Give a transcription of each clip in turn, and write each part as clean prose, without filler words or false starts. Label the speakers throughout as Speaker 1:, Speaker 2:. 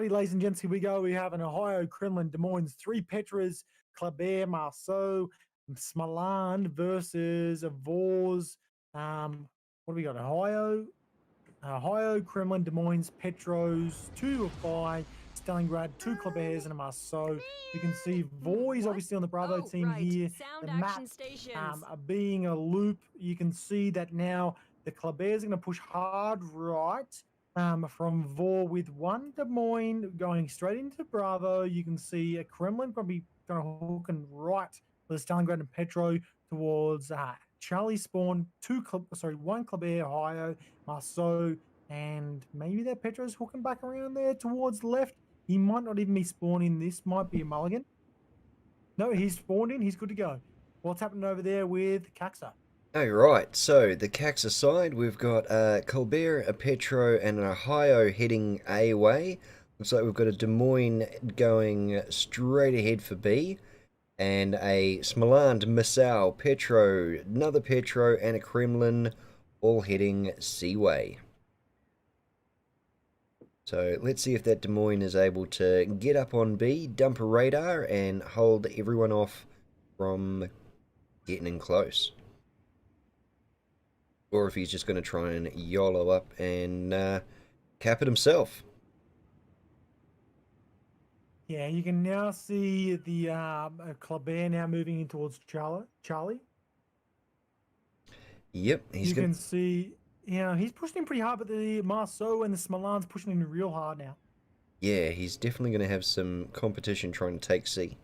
Speaker 1: Alrighty, ladies and gents, here we go. We have an Ohio, Kremlin, Des Moines, 3 Petras, Clabert, Marceau, Smaland versus VORs. What do we got? Ohio, Kremlin, Des Moines, Petros, 2 of 5, Stalingrad, 2 Claberts, and a Marceau. You can see VOR is obviously on the Bravo team here.
Speaker 2: Sound
Speaker 1: The
Speaker 2: action
Speaker 1: map
Speaker 2: stations.
Speaker 1: being a loop, you can see that now the Claberts are going to push hard right. From VOR with 1 Des Moines going straight into Bravo. You can see a Kremlin probably going to hook and right with Stalingrad and Petro towards Charlie Spawn, 1 Clabert, Ohio, Marceau, and maybe that Petro's hooking back around there towards left. He might not even be spawning. This might be a mulligan. No, he's spawned in. He's good to go. What's happening over there with KAXSA?
Speaker 3: Oh, right. So, the KAXSA side, we've got Colbert, a Petro, and an Ohio heading A way. Looks like we've got a Des Moines going straight ahead for B. And a Smaland, Missile, Petro, another Petro, and a Kremlin all heading C way. So, let's see if that Des Moines is able to get up on B, dump a radar, and hold everyone off from getting in close. Or if he's just going to try and YOLO up and cap it himself.
Speaker 1: Yeah, you can now see the Clabert now moving in towards Charlie.
Speaker 3: Yep,
Speaker 1: you can see, he's pushing in pretty hard, but the Marceau and the Smalan's pushing in real hard now.
Speaker 3: Yeah, he's definitely going to have some competition trying to take C.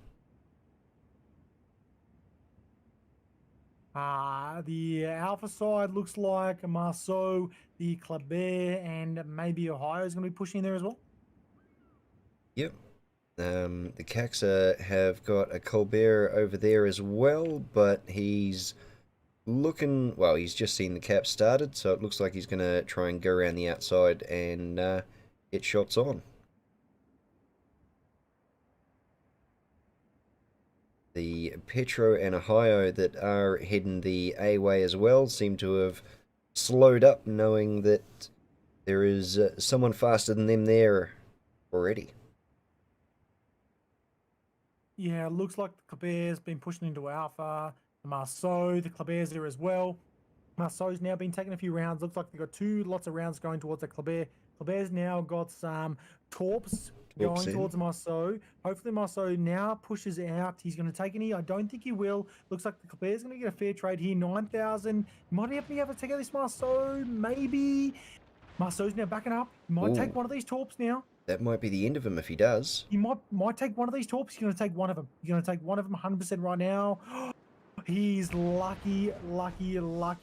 Speaker 1: The Alpha side looks like Marceau, the Clabert, and maybe Ohio is going to be pushing in there as well.
Speaker 3: Yep. The KAXSA have got a Colbert over there as well, but he's looking, well, he's just seen the cap started, so it looks like he's going to try and go around the outside and get shots on. The Petro and Ohio that are heading the A way as well seem to have slowed up, knowing that there is someone faster than them there already.
Speaker 1: Yeah, it looks like the Clabert's been pushing into Alpha. The Marceau, the Clabert's there as well. Marceau's now been taking a few rounds. Looks like they've got lots of rounds going towards the Clabert. Clabert's now got some torps going towards Marceau. Hopefully Marceau now pushes out. He's going to take any. I don't think he will. Looks like the Clabert's going to get a fair trade here. 9,000. Might be able to take out this Marceau. Maybe. Marceau's now backing up. He might take one of these torps now.
Speaker 3: That might be the end of him if he does.
Speaker 1: He might take one of these torps. He's going to take one of them. He's going to take one of them 100% right now. He's lucky.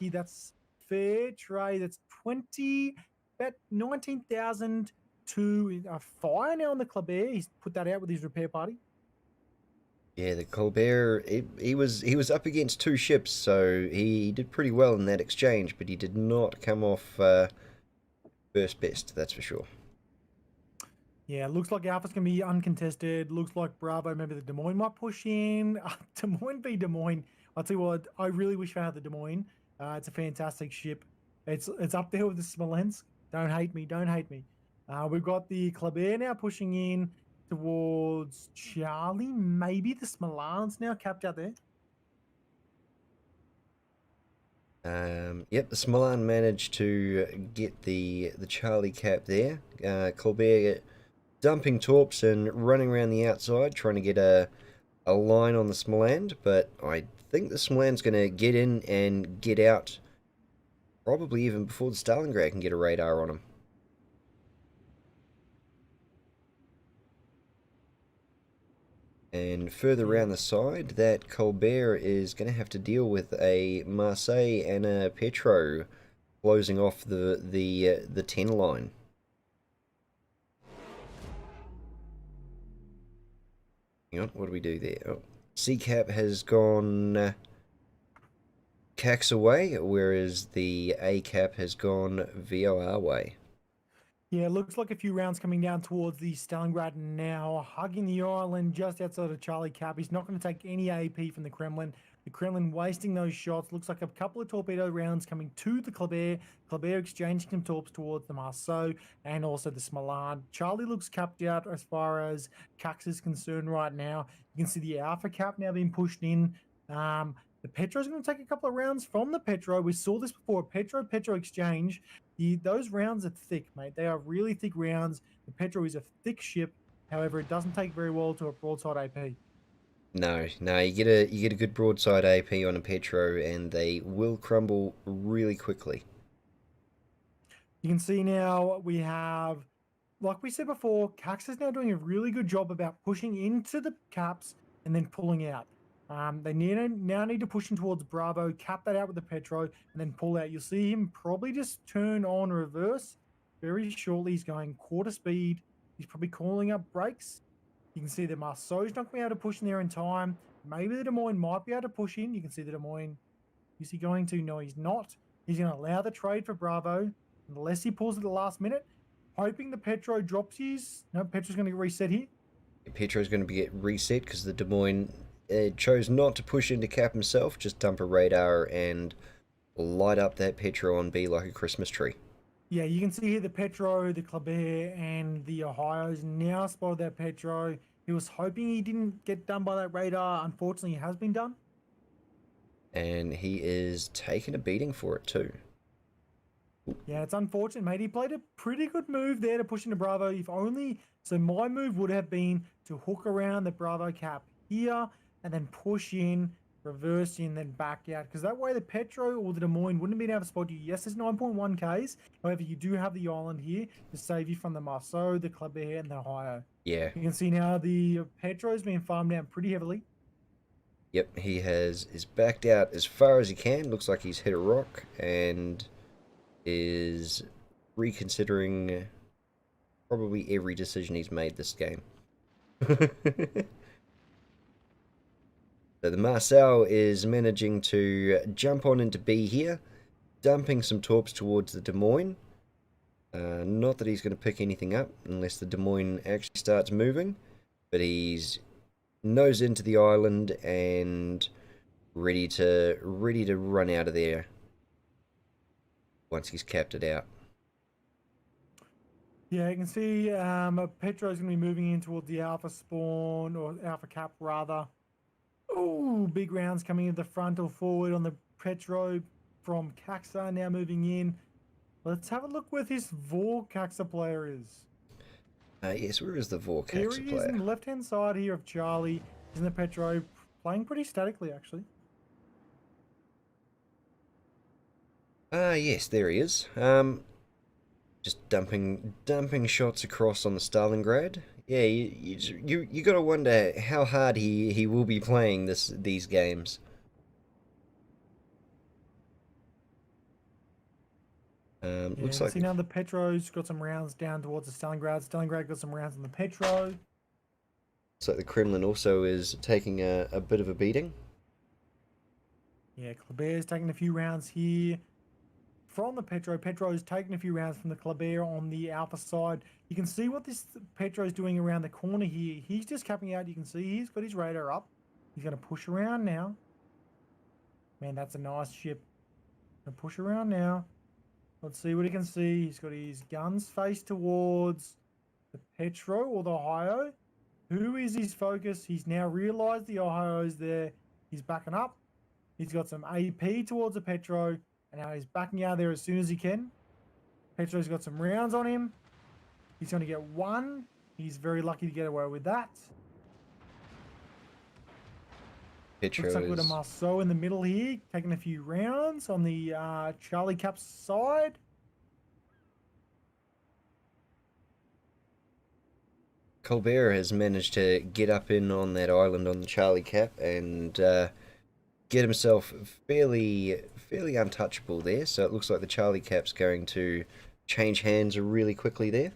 Speaker 1: That's fair trade. That's about 19,000 to fire now on the Clabert. He's put that out with his repair party.
Speaker 3: Yeah, the Colbert, he was up against 2 ships, so he did pretty well in that exchange, but he did not come off first best, that's for sure.
Speaker 1: Yeah, looks like Alpha's going to be uncontested. Looks like Bravo, maybe the Des Moines might push in. Des Moines v Des Moines. I'll tell you what, I really wish I had the Des Moines. It's a fantastic ship. It's up there with the Smolensk. Don't hate me. We've got the Clabert now pushing in towards Charlie. Maybe the Smolensk now capped out there.
Speaker 3: Yep, the Smolan managed to get the Charlie cap there. Colbert dumping torps and running around the outside, trying to get a line on the Smoland, but I think the Smoland's going to get in and get out probably even before the Stalingrad can get a radar on him. And further around the side, that Colbert is going to have to deal with a Marseille and a Petro closing off the 10 line. Hang on, what do we do there? Oh, C-Cap has gone KAXSA way, whereas the A-Cap has gone VOR way.
Speaker 1: Yeah, it looks like a few rounds coming down towards the Stalingrad now, hugging the island just outside of Charlie Cap. He's not going to take any AP from the Kremlin. The Kremlin wasting those shots. Looks like a couple of torpedo rounds coming to the Kleber. Kleber exchanging some torps towards the Marceau and also the Smolan. Charlie looks capped out as far as KAXSA is concerned right now. You can see the Alpha Cap now being pushed in. The Petro is going to take a couple of rounds from the Petro. We saw this before, Petro exchange. Those rounds are thick, mate. They are really thick rounds. The Petro is a thick ship. However, it doesn't take very well to a broadside AP.
Speaker 3: No, no, you get a good broadside AP on a Petro, and they will crumble really quickly.
Speaker 1: You can see now we have, like we said before, KAXSA is now doing a really good job about pushing into the caps and then pulling out. They now need to push in towards Bravo, cap that out with the Petro, and then pull out. You'll see him probably just turn on reverse very shortly. He's going quarter speed. He's probably calling up brakes. You can see the Marceau's not going to be able to push in there in time. Maybe the Des Moines might be able to push in. You can see the Des Moines. Is he going to? No, he's not. He's going to allow the trade for Bravo unless he pulls at the last minute, hoping the Petro drops his. No, Petro's going to get reset here.
Speaker 3: Petro's going to get reset because the Des Moines chose not to push into cap himself, just dump a radar and light up that Petro on B like a Christmas tree.
Speaker 1: Yeah, you can see here the Petro, the Kleber, and the Ohio's now spotted that Petro. He was hoping he didn't get done by that radar. Unfortunately, he has been done.
Speaker 3: And he is taking a beating for it too.
Speaker 1: Yeah, it's unfortunate, mate. He played a pretty good move there to push into Bravo. If only, so my move would have been to hook around the Bravo cap here and then push in, reverse in, then back out. Because that way the Petro or the Des Moines wouldn't have been able to spot you. Yes, there's 9.1 Ks. However, you do have the island here to save you from the Marceau, the Kleber, and the Ohio.
Speaker 3: Yeah.
Speaker 1: You can see now the Petro's being farmed out pretty heavily.
Speaker 3: Yep, he is backed out as far as he can. Looks like he's hit a rock and is reconsidering probably every decision he's made this game. So the Marcel is managing to jump on into B here, dumping some torps towards the Des Moines. Not that he's going to pick anything up unless the Des Moines actually starts moving, but he's nose into the island and ready to run out of there once he's capped it out.
Speaker 1: Yeah, you can see Petro's going to be moving in towards the Alpha spawn, or Alpha cap rather. Oh, big rounds coming in the front or forward on the Petro from KAXSA now moving in. Let's have a look where this VOR KAXSA player is.
Speaker 3: Yes, where is the VOR KAXSA
Speaker 1: Here he is
Speaker 3: player?
Speaker 1: in the left-hand side here of Charlie. He's in the Petro, playing pretty statically, actually.
Speaker 3: Yes, there he is. Just dumping shots across on the Stalingrad. Yeah, you gotta wonder how hard he will be playing these games.
Speaker 1: Yeah,
Speaker 3: Looks like
Speaker 1: see now the Petro's got some rounds down towards the Stalingrad. Stalingrad got some rounds on the Petro.
Speaker 3: the Kremlin also is taking a bit of a beating.
Speaker 1: Yeah, Kleber's taking a few rounds here from the Petro. Petro's taking a few rounds from the Kleber on the Alpha side. You can see what this Petro's doing around the corner here. He's just capping out. You can see he's got his radar up. He's going to push around now. Man, that's a nice ship. Gonna push around now. Let's see what he can see. He's got his guns faced towards the Petro or the Ohio. Who is his focus? He's now realized the Ohio's there. He's backing up. He's got some AP towards the Petro. And now he's backing out there as soon as he can. Petro's got some rounds on him. He's going to get one. He's very lucky to get away with that.
Speaker 3: Petro
Speaker 1: Looks like we've got a Marceau in the middle here, taking a few rounds on the Charlie Cap side.
Speaker 3: Colbert has managed to get up in on that island on the Charlie Cap and get himself fairly untouchable there. So it looks like the Charlie Cap's going to change hands really quickly there.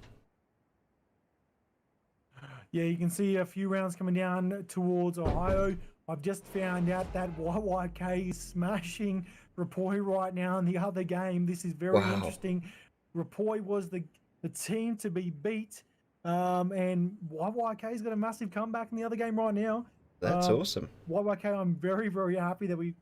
Speaker 1: Yeah, you can see a few rounds coming down towards Ohio. I've just found out that YYK is smashing Rapoi right now in the other game. This is very interesting. Rapoi was the the team to be beat. And YYK's got a massive comeback in the other game right now.
Speaker 3: That's awesome.
Speaker 1: YYK, I'm very, very happy that we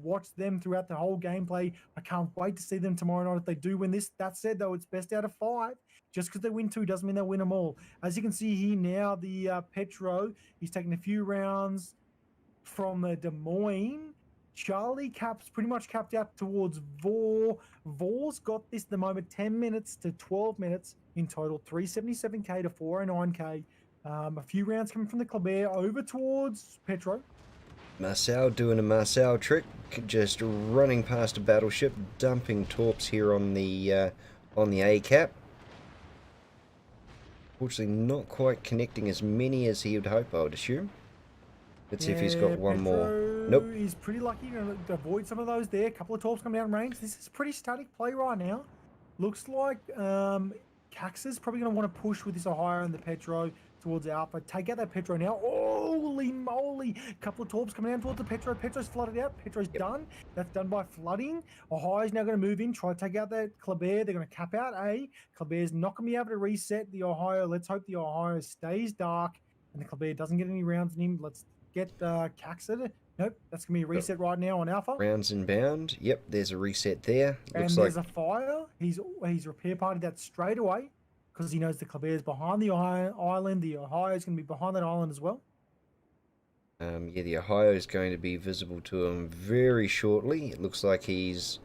Speaker 1: watched them throughout the whole gameplay. I can't wait to see them tomorrow night if they do win this. That said, though, it's best out of 5. Just because they win 2 doesn't mean they'll win them all. As you can see here now, the Petro, he's taking a few rounds from Des Moines. Charlie Cap's pretty much capped out towards VOR. VOR's got this at the moment, 10 minutes to 12 minutes in total, 377k to 409k. A few rounds coming from the Kleber over towards Petro.
Speaker 3: Marcel doing a Marcel trick, just running past a battleship, dumping torps here on the A cap. Fortunately, not quite connecting as many as he would hope, I would assume. Let's see if he's got one more. Nope.
Speaker 1: He's pretty lucky to avoid some of those there. A couple of torps coming down range. This is pretty static play right now. Looks like KAXSA's probably going to want to push with this Ohio and the Petro towards Alpha. Take out that Petro now. Holy moly! A couple of torps coming down towards the Petro. Petro's flooded out. Petro's done. That's done by flooding. Ohio's now going to move in, try to take out that Kleber. They're going to cap out A. Kleber's not going to be able to reset the Ohio. Let's hope the Ohio stays dark and the Kleber doesn't get any rounds in him. Let's get KAXSA. Nope, that's going to be a reset right now on Alpha.
Speaker 3: Rounds inbound. Yep, there's a reset there.
Speaker 1: Looks there's a fire. He's repair partied that straight away because he knows the Kleber is behind the island. The Ohio is going to be behind that island as well.
Speaker 3: Yeah, the Ohio is going to be visible to him very shortly. It looks like he's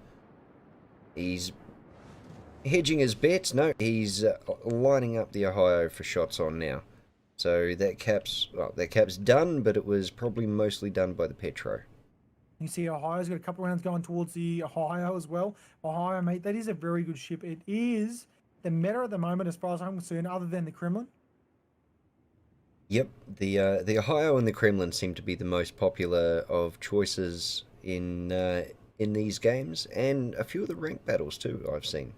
Speaker 3: hedging his bets. No, he's lining up the Ohio for shots on now. So that cap's done, but it was probably mostly done by the Petro.
Speaker 1: You see Ohio's got a couple rounds going towards the Ohio as well. Ohio, mate, that is a very good ship. It is the meta at the moment as far as I'm concerned, other than the Kremlin.
Speaker 3: Yep, the Ohio and the Kremlin seem to be the most popular of choices in these games, and a few of the ranked battles too, I've seen.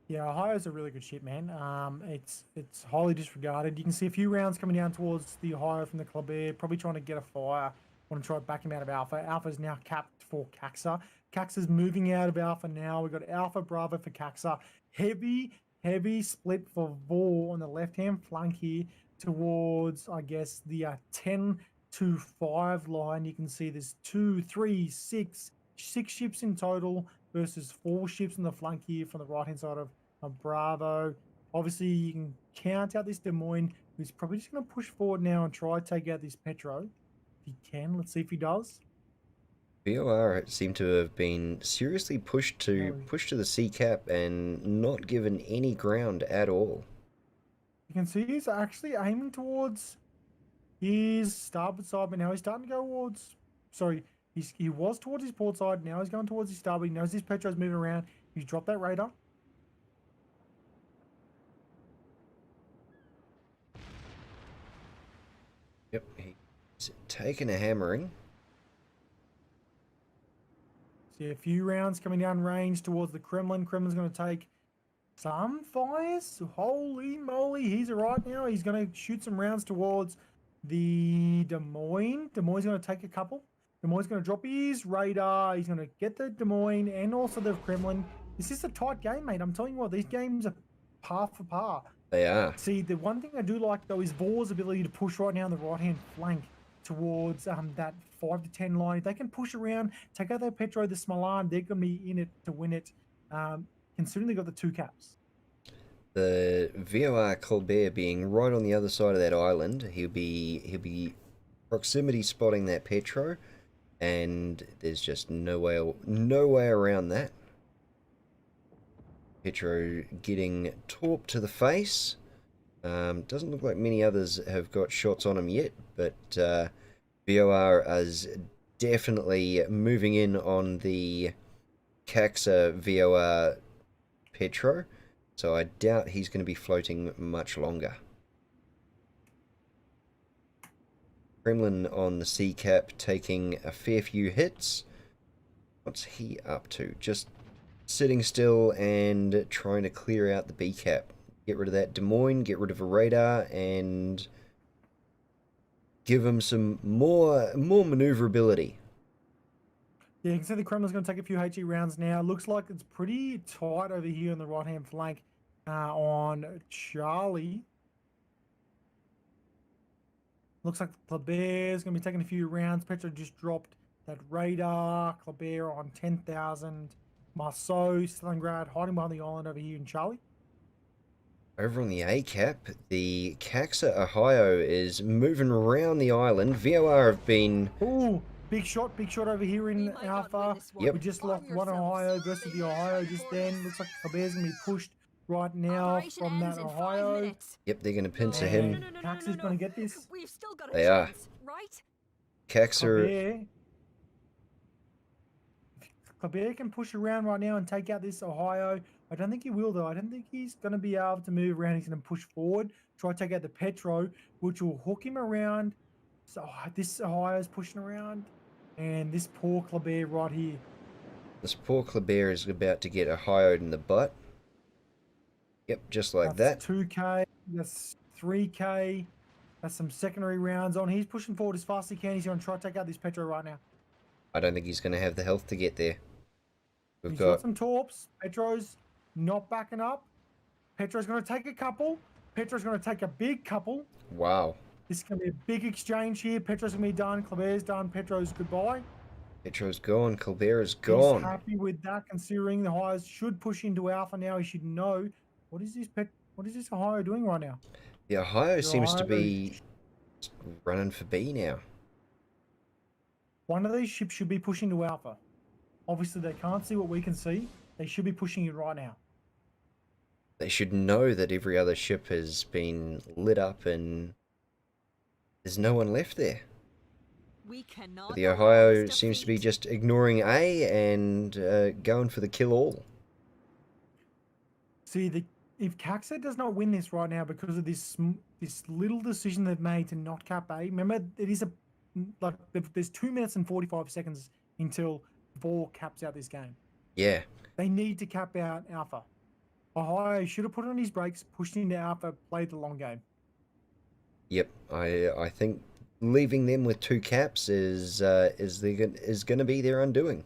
Speaker 1: Yeah, Ohio's a really good ship, man. It's highly disregarded. You can see a few rounds coming down towards the Ohio from the Kleber, probably trying to get a fire. Want to try to back him out of Alpha. Alpha's now capped for KAXSA. KAXSA's moving out of Alpha now. We've got Alpha Bravo for KAXSA. Heavy split for VOR on the left-hand flank here towards, I guess, the 10 to 5 line. You can see there's 2, 3, 6 ships in total versus 4 ships on the flank here from the right-hand side of Bravo. Obviously, you can count out this Des Moines, who's probably just going to push forward now and try to take out this Petro. If he can, let's see if he does.
Speaker 3: VOR seem to have been seriously pushed to the C cap and not given any ground at all.
Speaker 1: You can see he's actually aiming towards his starboard side, but now he's starting to go towards. Sorry, he was towards his port side. Now he's going towards his starboard. He knows his Petro's moving around. He's dropped that radar.
Speaker 3: Yep, he's taken a hammering.
Speaker 1: See a few rounds coming down range towards the Kremlin. Kremlin's going to take some fires. Holy moly, he's right now. He's going to shoot some rounds towards the Des Moines. Des Moines going to take a couple. Des Moines going to drop his radar. He's going to get the Des Moines and also the Kremlin. This is a tight game, mate. I'm telling you what, these games are par for par.
Speaker 3: They are.
Speaker 1: See, the one thing I do like, though, is VOR's ability to push right now on the right-hand flank towards that 5 to 10 line. If they can push around, take out that Petro, the Smolan, they're going to be in it to win it. Considering they got the 2 caps.
Speaker 3: The VOR Colbert being right on the other side of that island, he'll be proximity spotting that Petro, and there's just no way around that. Petro getting torped to the face. Doesn't look like many others have got shots on him yet, but VOR is definitely moving in on the KAXSA VOR Petro, so I doubt he's going to be floating much longer. Kremlin on the C cap taking a fair few hits. What's he up to? Just sitting still and trying to clear out the B cap. Get rid of that Des Moines, get rid of a radar, and give him some more maneuverability.
Speaker 1: Yeah, you can see the Kremlin's going to take a few HE rounds now. Looks like it's pretty tight over here on the right-hand flank. on Charlie. Looks like Kleber's going to be taking a few rounds. Petro just dropped that radar. Kleber on 10,000. Marceau, Stalingrad, hiding behind the island over here in Charlie.
Speaker 3: Over on the A cap, the KAXSA Ohio is moving around the island. VOR have been...
Speaker 1: Ooh, big shot over here in Alpha.
Speaker 3: Yep.
Speaker 1: We just lost one Ohio versus the Ohio just then. Looks like Kleber's going to be pushed right now from that Ohio.
Speaker 3: Yep, they're going to pincer
Speaker 1: And
Speaker 3: him.
Speaker 1: KAXSA's going to get this.
Speaker 2: We've still got a
Speaker 3: They are.
Speaker 2: chance, right?
Speaker 3: KAXSA...
Speaker 1: Kleber can push around right now and take out this Ohio. I don't think he will, though. I don't think he's going to be able to move around. He's going to push forward, try to take out the Petro, which will hook him around. So this Ohio's pushing around. And this poor Kleber right here.
Speaker 3: This poor Kleber is about to get Ohio'd in the butt. Yep, just like
Speaker 1: That's
Speaker 3: that.
Speaker 1: 2K. That's 3K. That's some secondary rounds on. He's pushing forward as fast as he can. He's going to try to take out this Petro right now.
Speaker 3: I don't think he's going to have the health to get there.
Speaker 1: He's got some torps. Petro's not backing up. Petro's going to take a couple. Petro's going to take a big couple.
Speaker 3: Wow.
Speaker 1: This is going to be a big exchange here. Petro's going to be done. Kleber's done. Petro's goodbye.
Speaker 3: Petro's gone. Kleber is gone.
Speaker 1: He's happy with that, considering the Highs should push into Alpha now. He should know. What is this Ohio doing right now?
Speaker 3: The Ohio seems to
Speaker 1: Ohio-
Speaker 3: be running for B now.
Speaker 1: One of these ships should be pushing to Alpha. Obviously, they can't see what we can see. They should be pushing it right now.
Speaker 3: They should know that every other ship has been lit up and there's no one left there.
Speaker 2: We cannot.
Speaker 3: But the Ohio seems to be just ignoring A and going for the kill all.
Speaker 1: See, if KAXSA does not win this right now because of this little decision they've made to not cap A, remember, it is there's 2 minutes and 45 seconds until VOR caps out this game.
Speaker 3: Yeah.
Speaker 1: They need to cap out Alpha. Ohio should have put on his brakes, pushed into Alpha, played the long game.
Speaker 3: Yep. I think leaving them with 2 caps is going to be their undoing.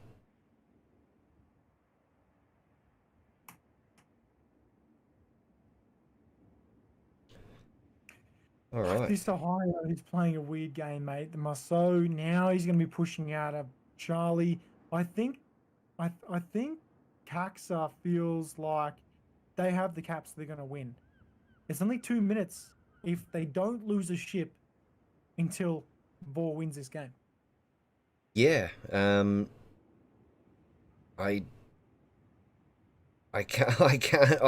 Speaker 3: All right.
Speaker 1: This Ohio is playing a weird game, mate. The Marceau, now he's going to be pushing out of Charlie. I think KAXSA feels like they have the caps they're going to win. It's only 2 minutes if they don't lose a ship until VOR wins this game.
Speaker 3: Yeah. I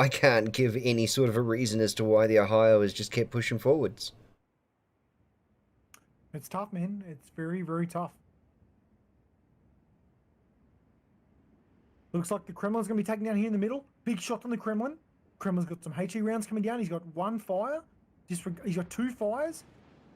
Speaker 3: can't give any sort of a reason as to why the Ohio has just kept pushing forwards.
Speaker 1: It's tough, man. It's very, very tough. Looks like the Kremlin's going to be taken down here in the middle. Big shot on the Kremlin. Kremlin's got some HE rounds coming down. He's got 1 fire. He's got 2 fires.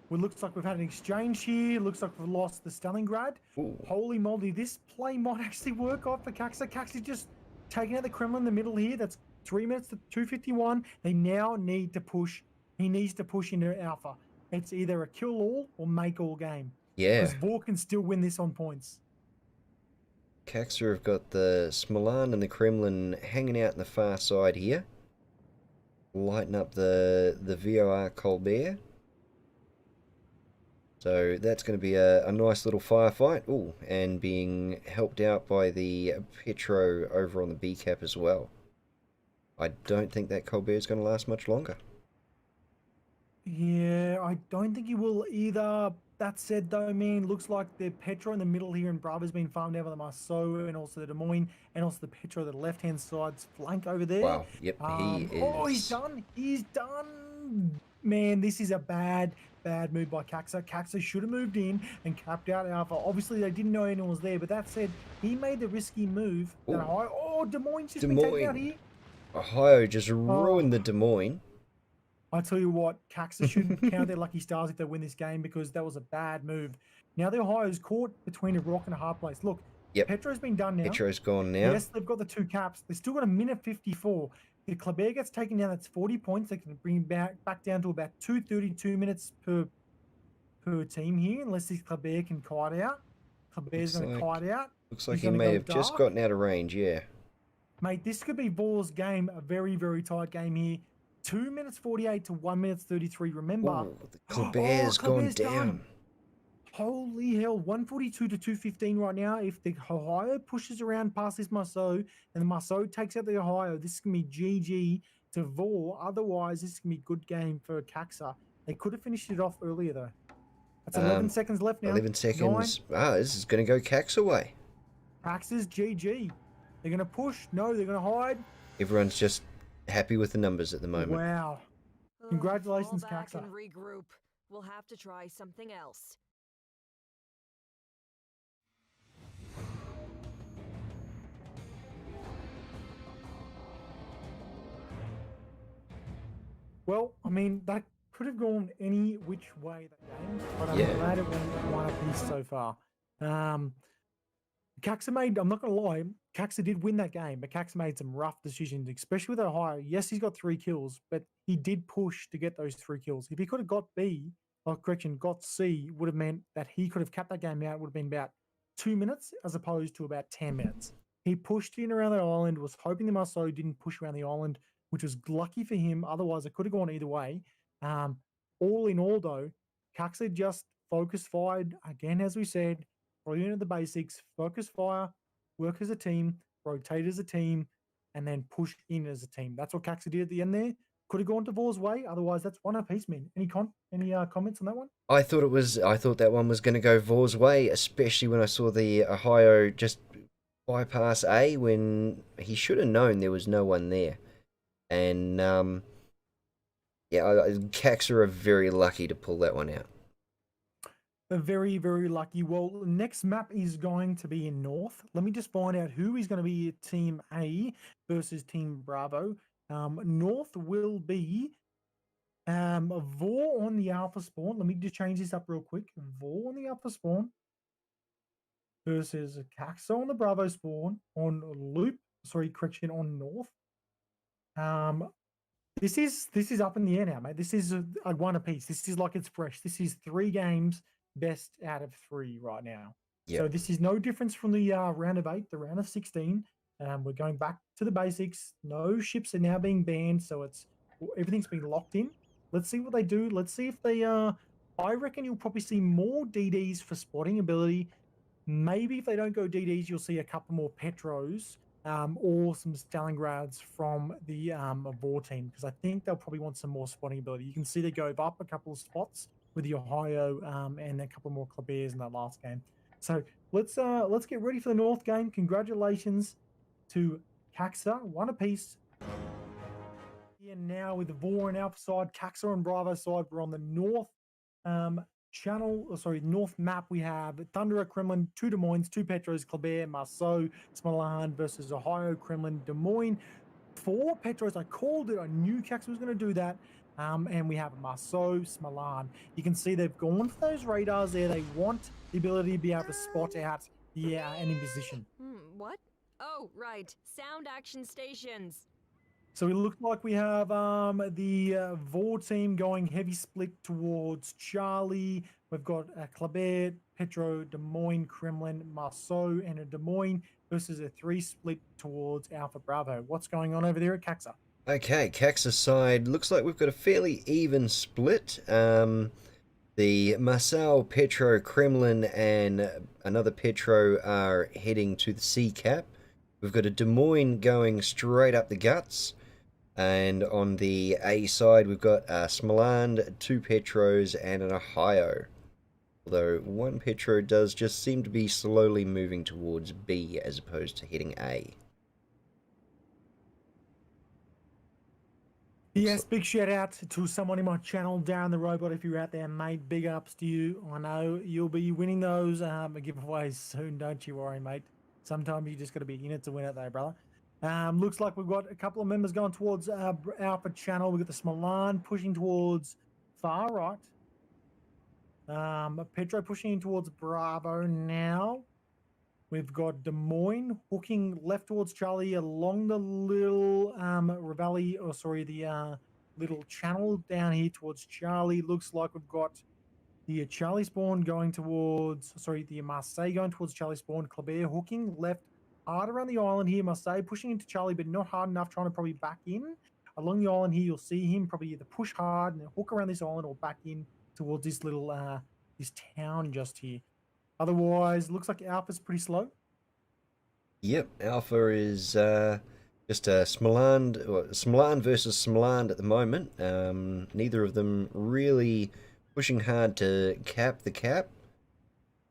Speaker 1: It looks like we've had an exchange here. Looks like we've lost the Stalingrad.
Speaker 3: Ooh.
Speaker 1: Holy moly, this play might actually work out for KAXSA. KAXSA just taking out the Kremlin in the middle here. That's 3 minutes to 2:51. They now need to push. He needs to push into Alpha. It's either a kill all or make all game.
Speaker 3: Yeah.
Speaker 1: Because VOR can still win this on points.
Speaker 3: KAXSA have got the Smolan and the Kremlin hanging out in the far side here. Lighten up the VOR Colbert. So that's going to be a nice little firefight. Ooh, and being helped out by the Petro over on the B cap as well. I don't think that Colbert is going to last much longer.
Speaker 1: Yeah, I don't think he will either. That said, though, man, looks like the Petro in the middle here in Bravo's been farmed out by the Marceau and also the Des Moines and also the Petro, the left-hand side's flank over there.
Speaker 3: Wow, yep, he is...
Speaker 1: Oh, he's done. He's done. Man, this is a bad move by KAXSA. KAXSA should have moved in and capped out Alpha. Obviously, they didn't know anyone was there, but that said, he made the risky move. Oh, Des Moines just been taken out here.
Speaker 3: Ohio just ruined the Des Moines.
Speaker 1: I tell you what, KAXSA should count their lucky stars if they win this game because that was a bad move. Now the Ohio's caught between a rock and a hard place. Look,
Speaker 3: yep.
Speaker 1: Petro's been done now.
Speaker 3: Petro's gone now.
Speaker 1: Yes, they've got the 2 caps. They've still got 1:54. If Kleber gets taken down, that's 40 points. They can bring back down to about 2:32 minutes per team here, unless this Kleber can kite out. Kleber's going to kite out.
Speaker 3: Looks like he may have just gotten out of range, yeah.
Speaker 1: Mate, this could be VOR's game, a very, very tight game here. 2 minutes 48 to 1 minute 33. Remember,
Speaker 3: Oh, the Colbert's gone
Speaker 1: Colbert's
Speaker 3: down.
Speaker 1: done. Holy hell, 142 to 215 right now. If the Ohio pushes around past this Marceau and the Marceau takes out the Ohio, this is going to be GG to VOR. Otherwise, this is going to be a good game for KAXSA. They could have finished it off earlier, though. That's 11 seconds left now.
Speaker 3: 11 seconds. This is going to go KAXSA way.
Speaker 1: KAXSA's GG. They're going to push. No, they're going to hide.
Speaker 3: Everyone's just happy with the numbers at the moment.
Speaker 1: Wow. Congratulations,
Speaker 2: Fall back
Speaker 1: KAXSA.
Speaker 2: and regroup. We'll have to try something else.
Speaker 1: Well, I mean, that could have gone any which way that game, but I'm
Speaker 3: Yeah.
Speaker 1: glad it went one apiece so far. KAXSA made, I'm not going to lie, KAXSA did win that game, but KAXSA made some rough decisions, especially with Ohio. Yes, he's got 3 kills, but he did push to get those 3 kills. If he could have got B, or correction, got C, would have meant that he could have capped that game out, would have been about 2 minutes as opposed to about 10 minutes. He pushed in around the island, was hoping the Marceau didn't push around the island, which was lucky for him. Otherwise, it could have gone either way. All in all, though, KAXSA just focus fired again, as we said, brilliant at the basics, focus fire, work as a team, rotate as a team, and then push in as a team. That's what KAXSA did at the end there. Could have gone to VOR's way. Otherwise, that's one apiece, man. Any comments on that one?
Speaker 3: I thought that one was going to go VOR's way, especially when I saw the Ohio just bypass A when he should have known there was no one there. And KAXSA are very lucky to pull that one out.
Speaker 1: They're very, very lucky. Well, next map is going to be in North. Let me just find out who is going to be Team A versus Team Bravo. North will be VOR on the Alpha spawn. Let me just change this up real quick. VOR on the Alpha spawn versus KAXSA on the Bravo spawn on on North. This is up in the air now, mate. This is a one apiece. This is like it's fresh. This is 3 games, best out of 3 right now.
Speaker 3: Yep.
Speaker 1: So this is no difference from the round of 8, the round of 16. We're going back to the basics. No ships are now being banned, so everything's been locked in. Let's see what they do. Let's see if they I reckon you'll probably see more DDs for spotting ability. Maybe if they don't go DDs, you'll see a couple more Petros. Or some Stalingrads from the VOR team, because I think they'll probably want some more spotting ability. You can see they go up a couple of spots with the Ohio and a couple more Colbert's in that last game. So let's get ready for the North game. Congratulations to KAXSA, one apiece. Here now with the VOR and Alpha side, KAXSA and Bravo side. We're on the North North map. We have Thunderer, Kremlin, 2 Des Moines, 2 Petros, Colbert, Marceau, Smalan versus Ohio, Kremlin, Des Moines. 4 Petros. I called it. I knew KAXSA was going to do that. And we have Marceau, Smalan. You can see they've gone for those radars there. They want the ability to be able to spot out the enemy position.
Speaker 2: What? Oh, right. Sound action stations.
Speaker 1: So it looks like we have the VOR team going heavy split towards Charlie. We've got Colbert, Petro, Des Moines, Kremlin, Marceau, and a Des Moines versus a 3 split towards Alpha Bravo. What's going on over there at KAXSA?
Speaker 3: Okay, KAXSA side looks like we've got a fairly even split. The Marcel, Petro, Kremlin, and another Petro are heading to the C cap. We've got a Des Moines going straight up the guts. And on the A side, we've got Smaland, 2 Petros, and an Ohio. Although one Petro does just seem to be slowly moving towards B as opposed to hitting A.
Speaker 1: Yes, big shout out to someone in my channel, Darren the Robot. If you're out there, mate, big ups to you. I know you'll be winning those giveaways soon, don't you worry, mate. Sometimes you just got to be in it to win it, though, brother. Looks like we've got a couple of members going towards Alpha channel. We've got the Smalan pushing towards far right. Petro pushing in towards Bravo now. We've got Des Moines hooking left towards Charlie along the little the little channel down here towards Charlie. Looks like we've got the Charlie spawn going towards, the Marseille going towards Charlie spawn. Colbert hooking left hard around the island here. Marseille pushing into Charlie, but not hard enough, trying to probably back in. Along the island here, you'll see him probably either push hard and hook around this island or back in towards this little this town just here. Otherwise, looks like Alpha's pretty slow.
Speaker 3: Yep, Alpha is just Smaland versus Smaland at the moment. Neither of them really pushing hard to cap the cap.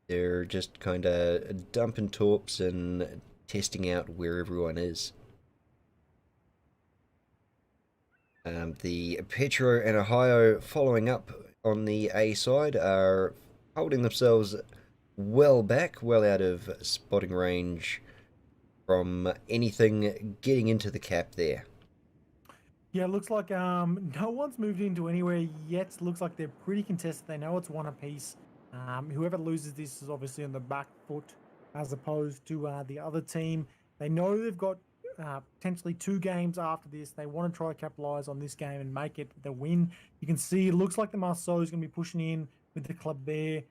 Speaker 3: They're just kind of dumping torps and testing out where everyone is. The Petro and Ohio following up on the A side are holding themselves well back, well out of spotting range from anything getting into the cap there.
Speaker 1: Yeah, it looks like no one's moved into anywhere yet. Looks like they're pretty contested. They know it's one apiece. Whoever loses this is obviously on the back foot as opposed to the other team. They know they've got potentially 2 games after this. They want to try to capitalize on this game and make it the win. You can see it looks like the Marceau is going to be pushing in with the Club Bear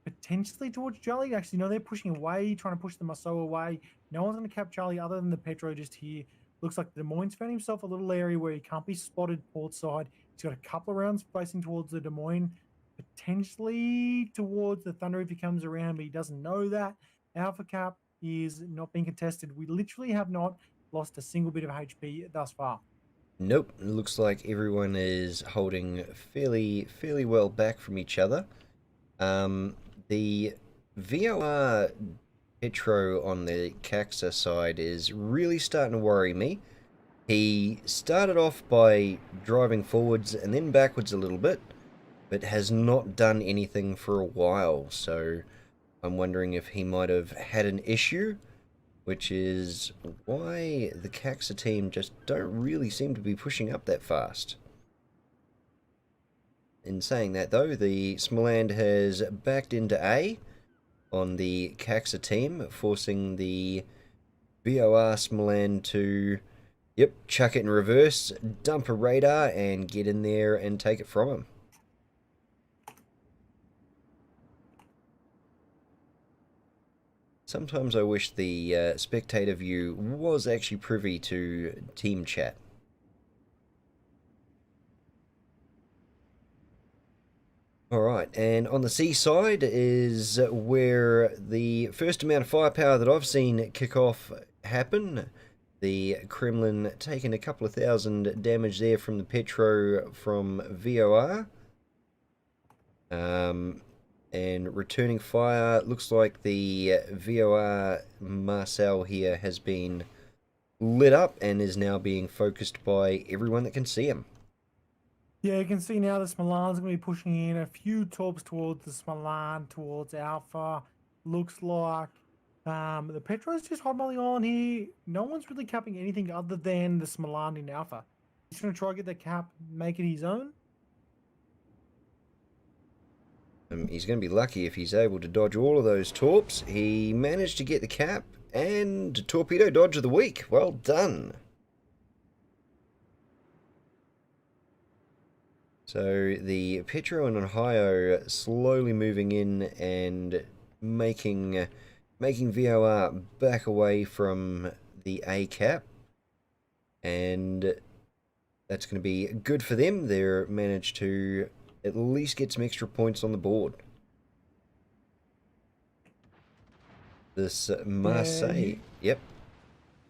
Speaker 1: potentially towards Charlie. Actually, no, they're pushing away, trying to push the Marceau away. No one's going to cap Charlie other than the Petro just here. Looks like Des Moines found himself a little area where he can't be spotted port side. He's got a couple of rounds facing towards the Des Moines, potentially towards the Thunder if he comes around, but he doesn't know that. Alpha Cap is not being contested. We literally have not lost a single bit of HP thus far.
Speaker 3: Nope, it looks like everyone is holding fairly well back from each other. The VOR Petro on the KAXSA side is really starting to worry me. He started off by driving forwards and then backwards a little bit, but has not done anything for a while, so I'm wondering if he might have had an issue, which is why the KAXSA team just don't really seem to be pushing up that fast. In saying that though, the Smaland has backed into A on the KAXSA team, forcing the VOR Smaland to, yep, chuck it in reverse, dump a radar, and get in there and take it from him. Sometimes I wish the spectator view was actually privy to team chat. Alright, and on the C side is where the first amount of firepower that I've seen kick off happen. The Kremlin taking a couple of thousand damage there from the Petro from VOR. And returning fire, looks like the VOR Marcel here has been lit up and is now being focused by everyone that can see him.
Speaker 1: Yeah, you can see now the Smalan's going to be pushing in a few torps towards the Smalan, towards Alpha. Looks like the Petro's just hotballing on here. No one's really capping anything other than the Smalan in Alpha. He's going to try to get the cap, make it his own.
Speaker 3: He's going to be lucky if he's able to dodge all of those torps. He managed to get the cap and torpedo dodge of the week. Well done. So the Petro and Ohio slowly moving in and making VOR back away from the A cap, and that's going to be good for them. They're managed to at least get some extra points on the board. This Marseille, yep.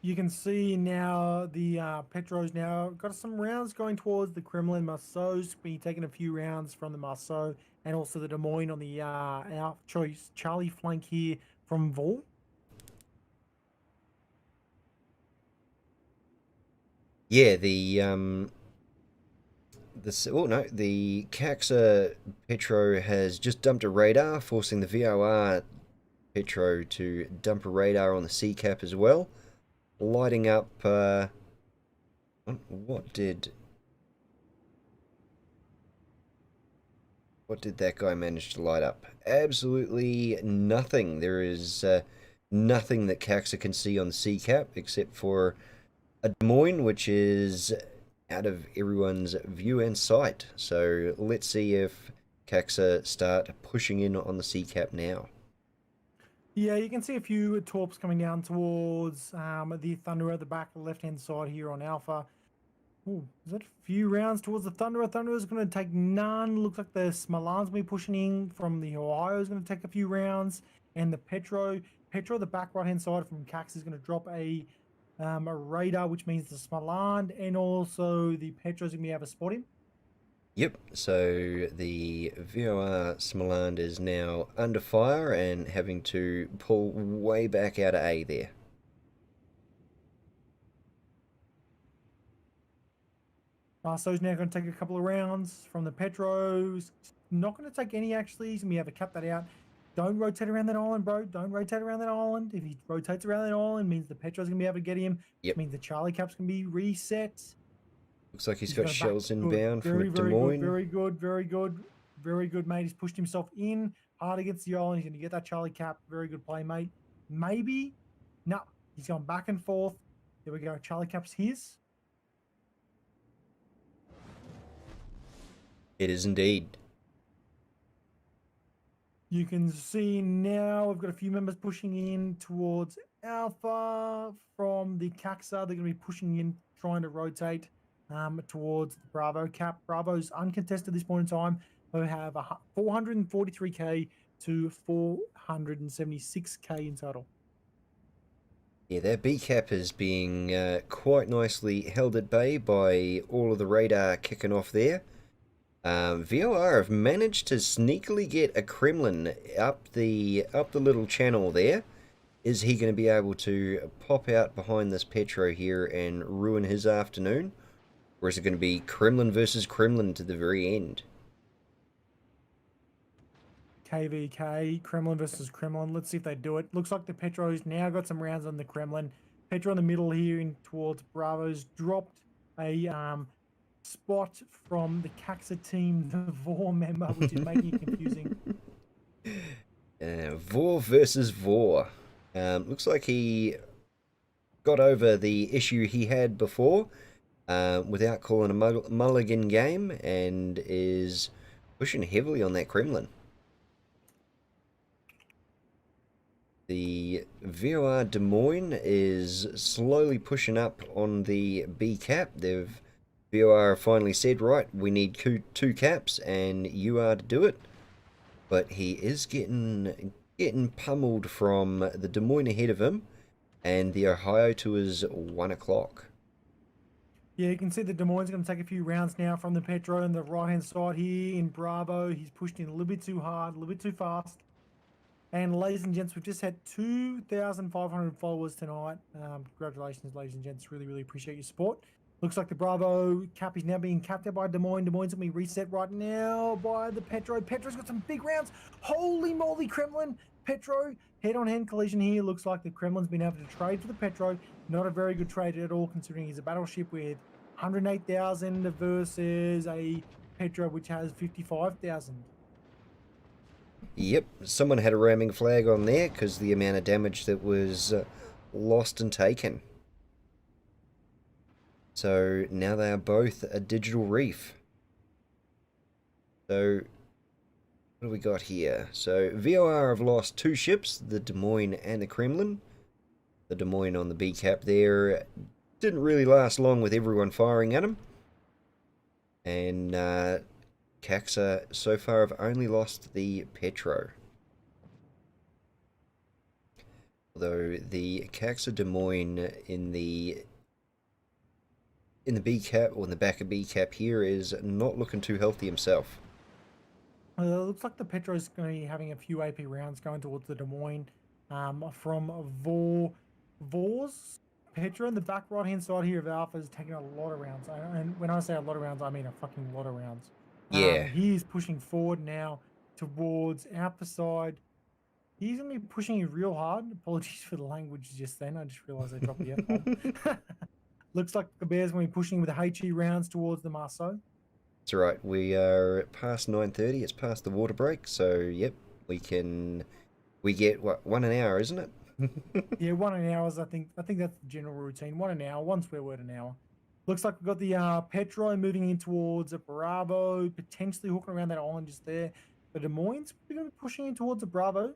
Speaker 1: You can see now the Petro's now got some rounds going towards the Kremlin. Marceau's been taking a few rounds from the Marceau and also the Des Moines on the our choice Charlie flank here from VOR.
Speaker 3: Yeah, the KAXSA Petro has just dumped a radar, forcing the VOR Petro to dump a radar on the C cap as well. Lighting up, what did that guy manage to light up? Absolutely nothing. There is nothing that KAXSA can see on the C cap except for a Des Moines, which is out of everyone's view and sight. So let's see if KAXSA start pushing in on the C cap now.
Speaker 1: Yeah, you can see a few torps coming down towards the Thunderer at the back left-hand side here on Alpha. Ooh, is that a few rounds towards the Thunderer? Thunderer's going to take none. Looks like the Smalan's going to be pushing in from the Ohio is going to take a few rounds. And the Petro, the back right-hand side from KAXSA is going to drop a radar, which means the Smalan and also the Petro's going to be able to spot him.
Speaker 3: Yep, so the VOR Smaland is now under fire and having to pull way back out of A there.
Speaker 1: So's now going to take a couple of rounds from the Petros. Not going to take any actually. He's going to be able to cut that out. Don't rotate around that island, bro. Don't rotate around that island. If he rotates around that island, means the Petro's going to be able to get him.
Speaker 3: Yep.
Speaker 1: Which means the Charlie Cap's going to be reset.
Speaker 3: Looks like he's got shells inbound from
Speaker 1: Very,
Speaker 3: Des
Speaker 1: very
Speaker 3: Moines.
Speaker 1: good, very good, very good. Very good, mate. He's pushed himself in hard against the island. He's going to get that Charlie Cap. Very good play, mate. Maybe. No. He's gone back and forth. There we go. Charlie Cap's his.
Speaker 3: It is indeed.
Speaker 1: You can see now we've got a few members pushing in towards Alpha from the KAXSA. They're going to be pushing in, trying to rotate towards the Bravo Cap. Bravo's uncontested at this point in time. They have 443k to 476k in total.
Speaker 3: Yeah, their B cap is being quite nicely held at bay by all of the radar kicking off there. VOR have managed to sneakily get a Kremlin up the little channel there. Is he going to be able to pop out behind this Petro here and ruin his afternoon? Or is it going to be Kremlin versus Kremlin to the very end?
Speaker 1: KVK, Kremlin versus Kremlin. Let's see if they do it. Looks like the Petro's now got some rounds on the Kremlin. Petro in the middle here in towards Bravo's dropped a spot from the KAXSA team, the VOR member, which is making it confusing.
Speaker 3: VOR versus VOR. Looks like he got over the issue he had before without calling a mulligan game and is pushing heavily on that Kremlin. The VOR Des Moines is slowly pushing up on the B cap. VOR finally said, right, we need two caps and you are to do it. But he is getting pummeled from the Des Moines ahead of him and the Ohio to his 1 o'clock.
Speaker 1: Yeah, you can see the Des Moines going to take a few rounds now from the Petro on the right-hand side here in Bravo. He's pushed in a little bit too hard, a little bit too fast. And ladies and gents, we've just had 2,500 followers tonight. Congratulations, ladies and gents. Really, really appreciate your support. Looks like the Bravo cap is now being capped out by Des Moines. Des Moines will be reset right now by the Petro. Petro's got some big rounds. Holy moly, Kremlin. Petro, head-on-hand collision here. Looks like the Kremlin's been able to trade for the Petro. Not a very good trade at all, considering he's a battleship with 108,000 versus a Petro which has 55,000.
Speaker 3: Yep, someone had a ramming flag on there because the amount of damage that was lost and taken. So now they are both a digital reef. So what do we got here? So VOR have lost 2 ships, the Des Moines and the Kremlin. The Des Moines on the B cap there didn't really last long with everyone firing at him. And KAXSA so far have only lost the Petro. Although the KAXSA Des Moines in the B cap, or in the back of B cap here, is not looking too healthy himself.
Speaker 1: It looks like the Petro is going to be having a few AP rounds going towards the Des Moines from VOR's Petro in the back right-hand side here of Alpha is taking a lot of rounds. And when I say a lot of rounds, I mean a fucking lot of rounds.
Speaker 3: Yeah.
Speaker 1: He is pushing forward now towards Alpha side. He's going to be pushing it real hard. Apologies for the language just then. I just realized I dropped the F-bomb. Looks like the Bears going to be pushing with the HE rounds towards the Marceau.
Speaker 3: That's right. We are past 9:30. It's past the water break. So, yep, we get, what, 1 an hour, isn't it?
Speaker 1: Yeah, 1 an hour is, I think that's the general routine. 1 an hour, 1 swear word an hour. Looks like we've got the Petro moving in towards a Bravo, potentially hooking around that island just there. The Des Moines, we're going to be pushing in towards a Bravo.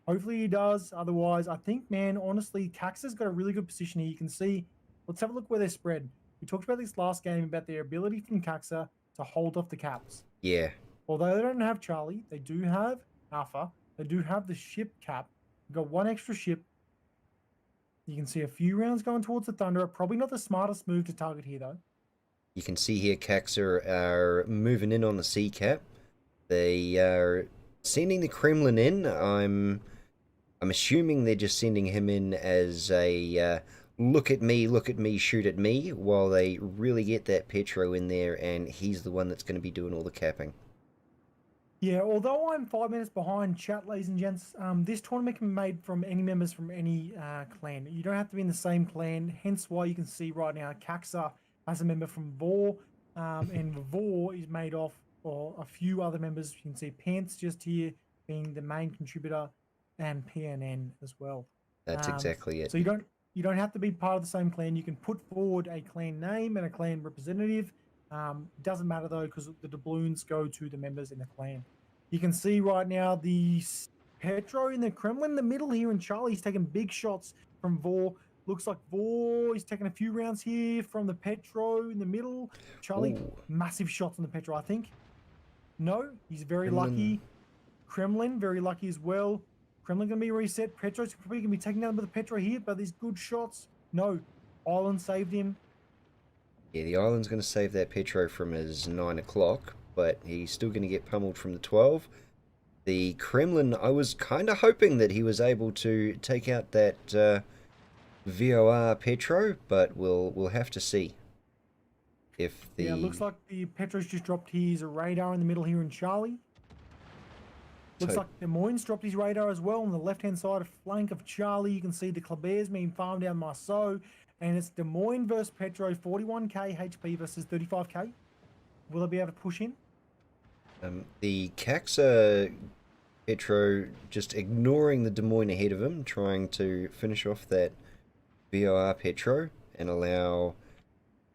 Speaker 1: Hopefully he does. Otherwise, I think, man, honestly, KAXSA's got a really good position here. You can see, let's have a look where they're spread. We talked about this last game about their ability from KAXSA to hold off the caps.
Speaker 3: Yeah.
Speaker 1: Although they don't have Charlie, they do have Alpha. They do have the ship cap. They've got one extra ship. You can see a few rounds going towards the Thunderer. Probably not the smartest move to target here, though.
Speaker 3: You can see here KAXSA are moving in on the sea cap. They are sending the Kremlin in. I'm assuming they're just sending him in as a look at me, shoot at me, while they really get that Petro in there, and he's the one that's going to be doing all the capping.
Speaker 1: Yeah, although I'm 5 minutes behind chat, ladies and gents, this tournament can be made from any members from any clan. You don't have to be in the same clan, hence why you can see right now KAXSA as a member from VOR, and VOR is made off or a few other members. You can see Pants just here being the main contributor, and PNN as well.
Speaker 3: That's exactly it.
Speaker 1: So you don't have to be part of the same clan. You can put forward a clan name and a clan representative. Doesn't matter though, because the doubloons go to the members in the clan. You can see right now the Petro in the Kremlin in the middle here, and Charlie's taking big shots from VOR. Looks like VOR is taking a few rounds here from the Petro in the middle. Charlie, massive shots on the Petro, I think. No, he's very lucky. Kremlin, very lucky as well. Kremlin going to be reset. Petro's probably going to be taken down by the Petro here, but these good shots. No, Island saved him.
Speaker 3: Yeah, the Island's going to save that Petro from his 9 o'clock, but he's still going to get pummeled from the 12. The Kremlin, I was kind of hoping that he was able to take out that VOR Petro, but we'll have to see. If the...
Speaker 1: Yeah, looks like the Petro's just dropped his radar in the middle here in Charlie. Looks like Des Moines dropped his radar as well on the left-hand side flank of Charlie. You can see the Clabers being farmed down Marceau, and it's Des Moines versus Petro, 41k HP versus 35k. Will they be able to push in?
Speaker 3: The KAXSA Petro just ignoring the Des Moines ahead of him, trying to finish off that VOR Petro and allow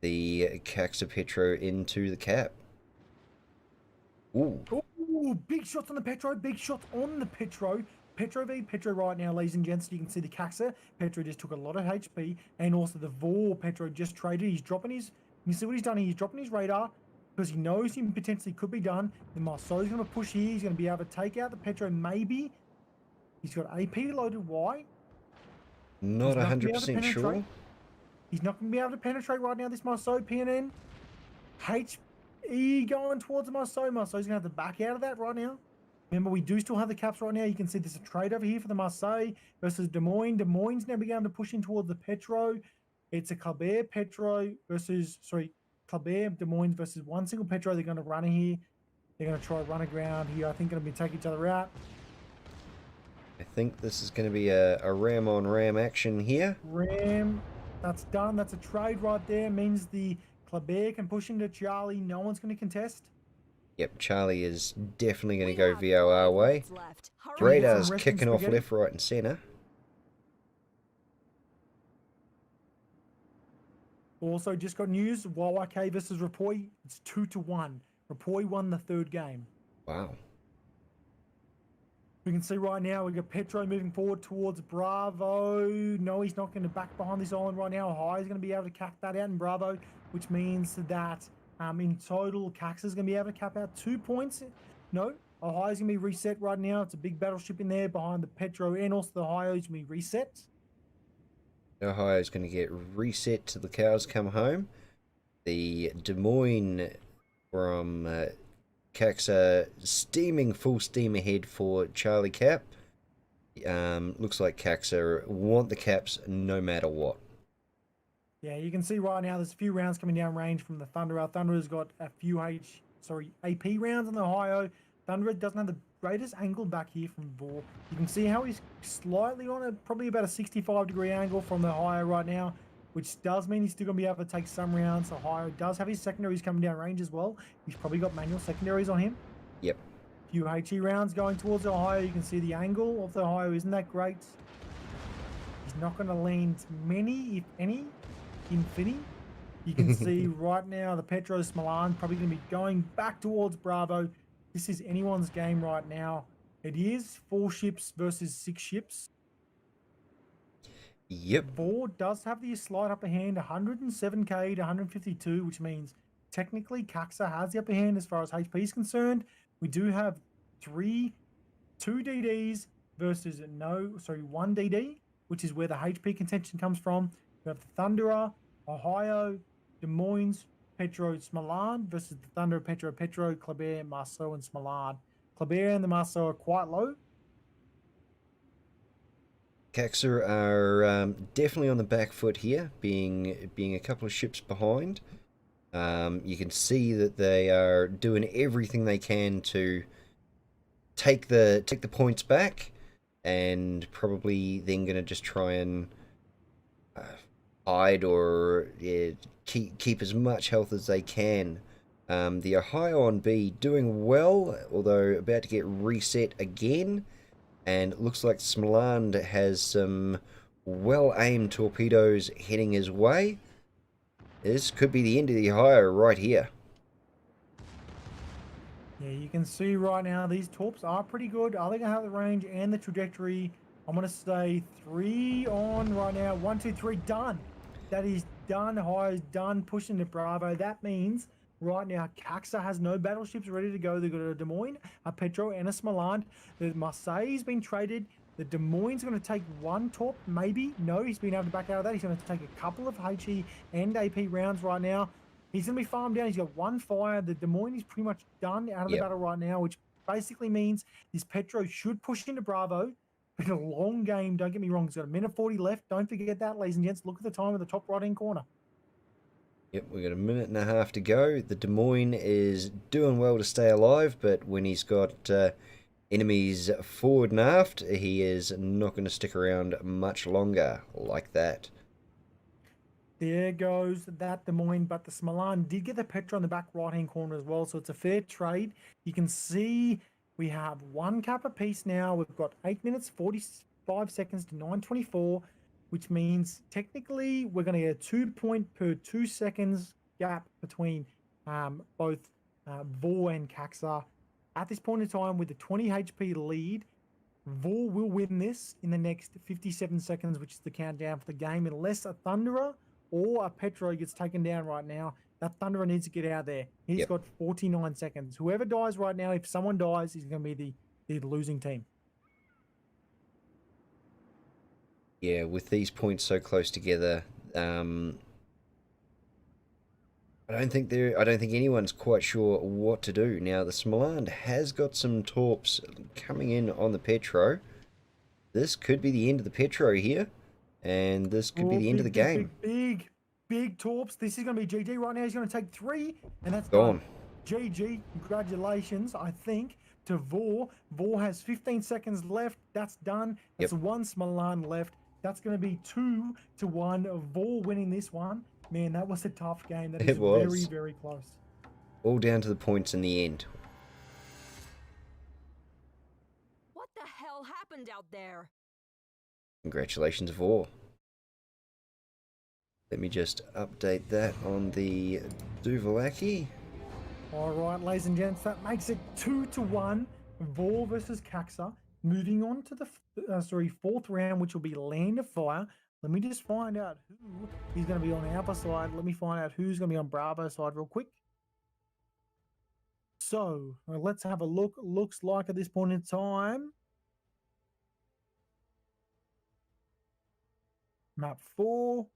Speaker 3: the KAXSA Petro into the cap. Ooh.
Speaker 1: Ooh, big shots on the Petro, big shots on the Petro. Petro v Petro right now, ladies and gents. You can see the KAXSA Petro just took a lot of HP, and also the VOR Petro just traded. He's dropping his, you see what he's done here? He's dropping his radar because he knows he potentially could be done. The Marceau's going to push here. He's going to be able to take out the Petro, maybe. He's got AP loaded. Why?
Speaker 3: Not 100% sure.
Speaker 1: He's not going to be able to penetrate right now, this Marceau. PNN. HE going towards Marceau. Marceau's going to have to back out of that right now. Remember, we do still have the caps right now. You can see there's a trade over here for the Marseille versus Des Moines. Des Moines now began to push in towards the Petro. It's a Clabert Petro versus, Clabert Des Moines versus one single Petro. They're going to run in here. They're going to try run aground here. I think going to be take each other out.
Speaker 3: I think this is going to be a ram on ram action here.
Speaker 1: Ram, that's done. That's a trade right there. Means the Clabert can push into Charlie. No one's going to contest.
Speaker 3: Yep, Charlie is definitely going to go VOR way. Radar's kicking off left, right, and centre.
Speaker 1: Also, just got news. YYK versus Rapoi. It's 2-1. Rapoi won the third game.
Speaker 3: Wow.
Speaker 1: We can see right now, we got Petro moving forward towards Bravo. No, he's not going to back behind this island right now. High is going to be able to cap that out in Bravo, which means that in total, KAXSA is going to be able to cap out 2 points. No, Ohio is going to be reset right now. It's a big battleship in there behind the Petro, and also the Ohio is going to be reset.
Speaker 3: Ohio is going to get reset to the cows come home. The Des Moines from KAXSA steaming full steam ahead for Charlie Cap. Looks like KAXSA want the caps no matter what.
Speaker 1: Yeah, you can see right now there's a few rounds coming down range from the Thunderer. Thunderer's got a few AP rounds on the Ohio. Thunderer doesn't have the greatest angle back here from VOR. You can see how he's slightly on probably about a 65-degree angle from the Ohio right now, which does mean he's still going to be able to take some rounds. Ohio does have his secondaries coming down range as well. He's probably got manual secondaries on him.
Speaker 3: Yep.
Speaker 1: A few HE rounds going towards the Ohio. You can see the angle of the Ohio isn't that great. He's not going to land many, if any, infinity. You can see right now the Petros Milan probably going to be going back towards Bravo. This is anyone's game right now. It is 4 ships versus 6 ships.
Speaker 3: Yep.
Speaker 1: VOR does have the slight upper hand, 107k to 152, which means technically KAXSA has the upper hand as far as HP is concerned. We do have 2 DDs versus 1 DD, which is where the HP contention comes from. We have the Thunderer, Ohio, Des Moines, Petro, Smaland versus the Thunder, Petro, Kleber, Marceau, and Smaland. Kleber and the Marceau are quite low.
Speaker 3: KAXSA are definitely on the back foot here, being a couple of ships behind. You can see that they are doing everything they can to take the points back, and probably then going to just try and hide or keep as much health as they can. The Ohio on B doing well, although about to get reset again. And it looks like Smaland has some well-aimed torpedoes heading his way. This could be the end of the Ohio right here.
Speaker 1: Yeah, you can see right now these torps are pretty good. Are they going to have the range and the trajectory? I'm going to say 3 on right now. 1, 2, 3, done. That is done. Ohio's done pushing to Bravo. That means right now KAXSA has no battleships ready to go. They've got a Des Moines, a Petro, and a Smaland. The Marseille's been traded. The Des Moines going to take 1 torp, maybe. No, he's been able to back out of that. He's going to take a couple of HE and AP rounds right now. He's going to be farmed down. He's got 1 fire. The Des Moines is pretty much done out of the battle right now, which basically means this Petro should push into Bravo. It's a long game, don't get me wrong. It's got 1:40 left. Don't forget that, ladies and gents. Look at the time at the top right-hand corner.
Speaker 3: Yep, we've got 1.5 to go. The Des Moines is doing well to stay alive, but when he's got enemies forward and aft, he is not going to stick around much longer like that.
Speaker 1: There goes that Des Moines, but the Smaland did get the Petra on the back right-hand corner as well, so it's a fair trade. You can see we have 1 cap apiece now. We've got 8 minutes, 45 seconds to 9:24, which means technically we're going to get a 2 point per 2 seconds gap between both VOR and KAXSA. At this point in time, with the 20 HP lead, VOR will win this in the next 57 seconds, which is the countdown for the game, unless a Thunderer or a Petro gets taken down right now. That Thunderer needs to get out there. He's got 49 seconds. Whoever dies right now, if someone dies, he's going to be the losing team.
Speaker 3: Yeah, with these points so close together, I don't think anyone's quite sure what to do. Now, the Smaland has got some torps coming in on the Petro. This could be the end of the Petro here, and this could be the end of the game.
Speaker 1: Big torps. This is going to be GG right now. He's going to take 3, and that's
Speaker 3: gone.
Speaker 1: GG. Congratulations, I think, to VOR. VOR has 15 seconds left. That's done. That's 1 Smaland left. That's going to be 2-1. VOR winning this one. Man, that was a tough game. That is very, very close.
Speaker 3: All down to the points in the end.
Speaker 2: What the hell happened out there?
Speaker 3: Congratulations, VOR. Let me just update that on the Duvalaki.
Speaker 1: All right, ladies and gents, that makes it 2-1. VOR versus KAXSA. Moving on to the 4th round, which will be Land of Fire. Let me just find out who is going to be on our side. Let me find out who's going to be on Bravo's side real quick. So let's have a look. Looks like at this point in time, map 4.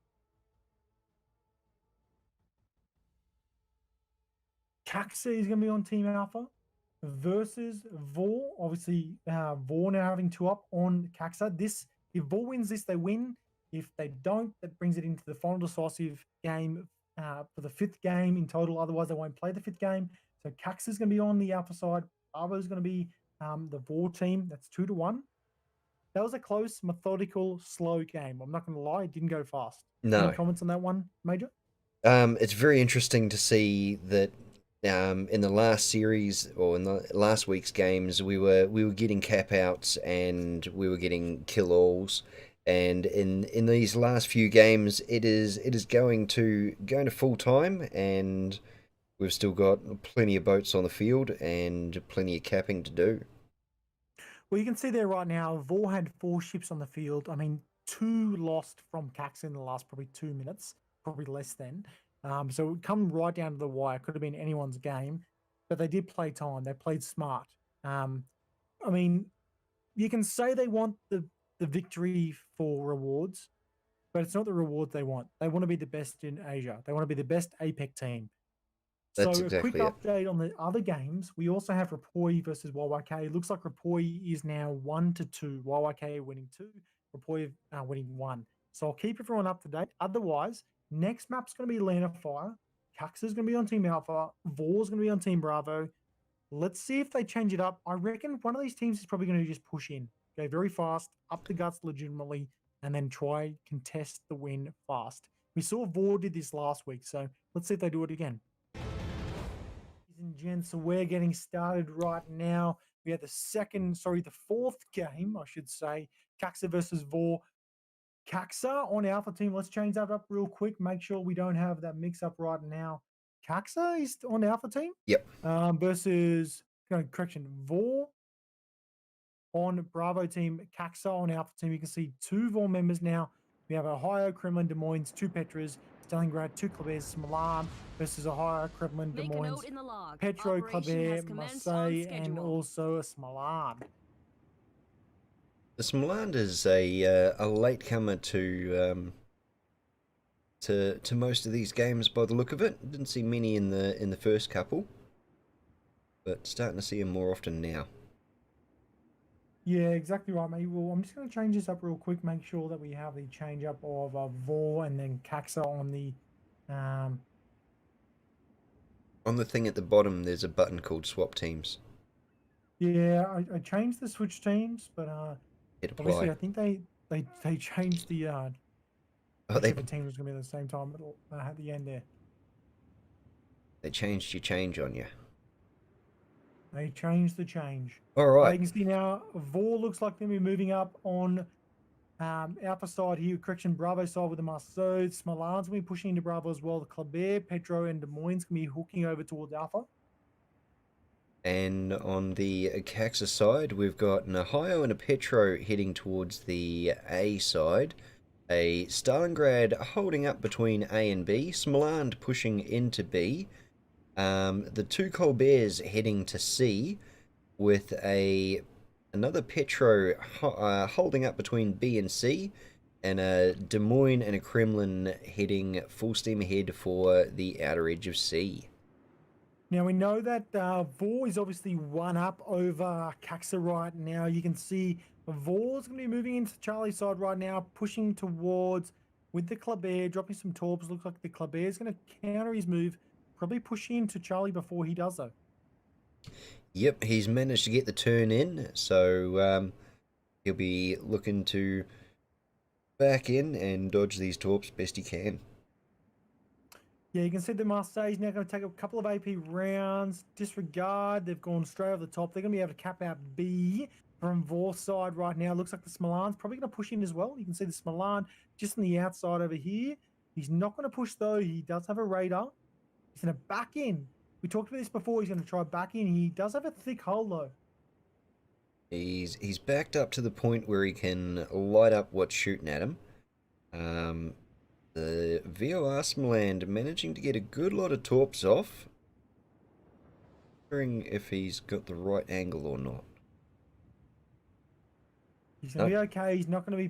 Speaker 1: KAXSA is going to be on Team Alpha versus VOR. Obviously, VOR now having 2 up on KAXSA. If VOR wins this, they win. If they don't, that brings it into the final decisive game for the 5th game in total. Otherwise, they won't play the 5th game. So KAXSA is going to be on the Alpha side. Bravo is going to be the VOR team. That's 2-1. That was a close, methodical, slow game. I'm not going to lie, it didn't go fast.
Speaker 3: No.
Speaker 1: Any comments on that one, Major?
Speaker 3: It's very interesting to see that in the last series or in the last week's games, we were getting cap outs and we were getting kill alls. And in these last few games, it is going to full time, and we've still got plenty of boats on the field and plenty of capping to do.
Speaker 1: Well, you can see there right now, VOR had 4 ships on the field. I mean, 2 lost from KAXSA in the last probably 2 minutes, probably less than. So it come right down to the wire. Could have been anyone's game, but they did play time. They played smart. I mean, you can say they want the victory for rewards, but it's not the rewards they want. They want to be the best in Asia. They want to be the best APEC team.
Speaker 3: That's
Speaker 1: So a quick
Speaker 3: exactly it.
Speaker 1: update on the other games. We also have Rapoi versus YYK. It looks like Rapoi is now 1-2. YYK winning 2, Rapoi winning 1. So I'll keep everyone up to date. Otherwise, next map's going to be Lana Fire. KAXSA's going to be on Team Alpha. VOR's going to be on Team Bravo. Let's see if they change it up. I reckon one of these teams is probably going to just push in, go very fast, up the guts legitimately, and then try contest the win fast. We saw VOR did this last week, so let's see if they do it again. Ladies and gents, so we're getting started right now. We have the fourth game, I should say, KAXSA versus VOR. KAXSA on Alpha team. Let's change that up real quick. Make sure we don't have that mix up right now. KAXSA is on Alpha team.
Speaker 3: Yep.
Speaker 1: Versus VOR on Bravo team. KAXSA on Alpha team. You can see 2 VOR members now. We have Ohio, Kremlin, Des Moines, 2 Petras, Stalingrad, 2 Klebers, Milan versus Ohio, Kremlin, Des
Speaker 2: Make a
Speaker 1: Moines,
Speaker 2: note in the log.
Speaker 1: Petro,
Speaker 2: Operation has
Speaker 1: Kleber,
Speaker 2: commenced on
Speaker 1: Marseille, and
Speaker 2: schedule.
Speaker 1: also a Smalan.
Speaker 3: The Smaland is a latecomer to most of these games by the look of it. Didn't see many in the first couple, but starting to see him more often now.
Speaker 1: Yeah, exactly right, mate. Well, I'm just going to change this up real quick. Make sure that we have the change up of VOR and then KAXSA on the.
Speaker 3: On the thing at the bottom, there's a button called Swap Teams.
Speaker 1: Yeah, I changed the switch teams, but
Speaker 3: Hit
Speaker 1: obviously
Speaker 3: apply.
Speaker 1: I think they changed the
Speaker 3: Oh,
Speaker 1: if the team was going to be at the same time at the end there.
Speaker 3: they changed your change on you.
Speaker 1: They changed the change.
Speaker 3: All
Speaker 1: You
Speaker 3: right.
Speaker 1: can see now VOR looks like they'll be moving up on Alpha side here. Correction, Bravo side with the Marceau. Smalan's going to be pushing into Bravo as well. The Kleber, Petro, and Des Moines going to be hooking over towards Alpha.
Speaker 3: And on the KAXSA side, we've got an Ohio and a Petro heading towards the A side. A Stalingrad holding up between A and B. Smaland pushing into B. The 2 Colberts heading to C, with another Petro holding up between B and C, and a Des Moines and a Kremlin heading full steam ahead for the outer edge of C.
Speaker 1: Now we know that VOR is obviously 1 up over KAXSA right now. You can see VOR's going to be moving into Charlie's side right now, pushing towards with the Kleber, dropping some torps. Looks like the Kleber is going to counter his move, probably push into Charlie before he does though.
Speaker 3: Yep, he's managed to get the turn in, so he'll be looking to back in and dodge these torps best he can.
Speaker 1: Yeah, you can see the Marseille's now going to take a couple of AP rounds. Disregard, they've gone straight over the top. They're going to be able to cap out B from VOR side right now. Looks like the Smalan's probably going to push in as well. You can see the Smalan just on the outside over here. He's not going to push though. He does have a radar. He's going to back in. We talked about this before. He's going to try back in. He does have a thick hull though.
Speaker 3: He's backed up to the point where he can light up what's shooting at him. The VOR Smaland managing to get a good lot of torps off. Wondering if he's got the right angle or not.
Speaker 1: He's going to be okay. He's not going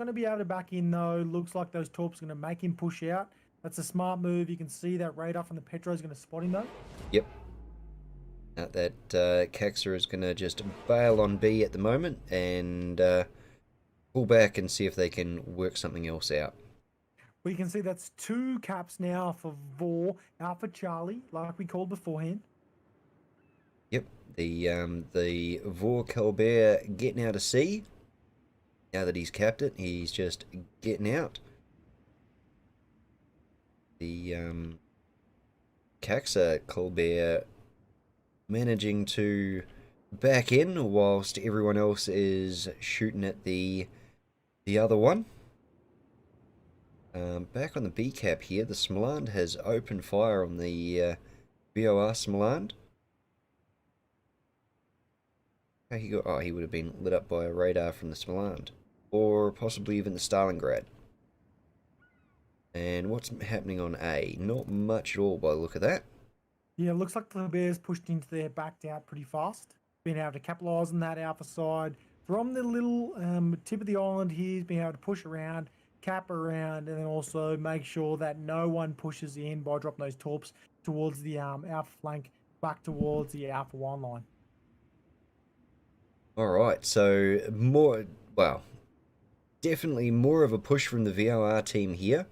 Speaker 1: to be able to back in though. Looks like those torps are going to make him push out. That's a smart move. You can see that radar from the Petro is going to spot him though.
Speaker 3: Yep. That KAXSA is going to just bail on B at the moment and pull back and see if they can work something else out.
Speaker 1: We can see that's 2 caps now for VOR, Alpha Charlie, like we called beforehand.
Speaker 3: Yep, the VOR Colbert getting out of C. Now that he's capped it, he's just getting out. The KAXSA Colbert managing to back in whilst everyone else is shooting at the other one. Back on the B cap here, the Smaland has opened fire on the VOR Smaland. He would have been lit up by a radar from the Smoland. Or possibly even the Stalingrad. And what's happening on A? Not much at all by the look of that.
Speaker 1: Yeah, it looks like the Bears pushed into there, backed out pretty fast. Been able to capitalise on that Alpha side. From the little tip of the island here, he's been able to push around, cap around, and then also make sure that no one pushes in by dropping those torps towards the Alpha flank, back towards the Alpha 1 line.
Speaker 3: Alright, so definitely more of a push from the VOR team here.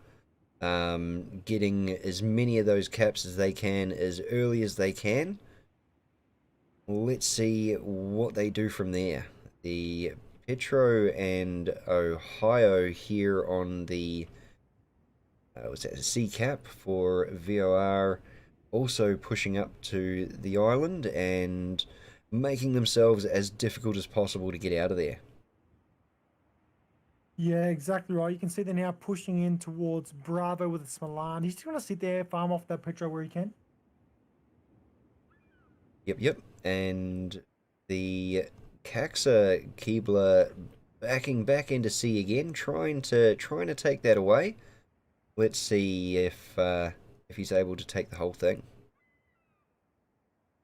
Speaker 3: Getting as many of those caps as they can as early as they can. Let's see what they do from there. The Petro and Ohio here on the C cap for VOR, also pushing up to the island and making themselves as difficult as possible to get out of there.
Speaker 1: Yeah, exactly right. You can see they're now pushing in towards Bravo with the Smolan. He's just going to sit there, farm off that Petro where he can.
Speaker 3: Yep. And the KAXSA Keebler backing back into C again, trying to take that away. Let's see if he's able to take the whole thing.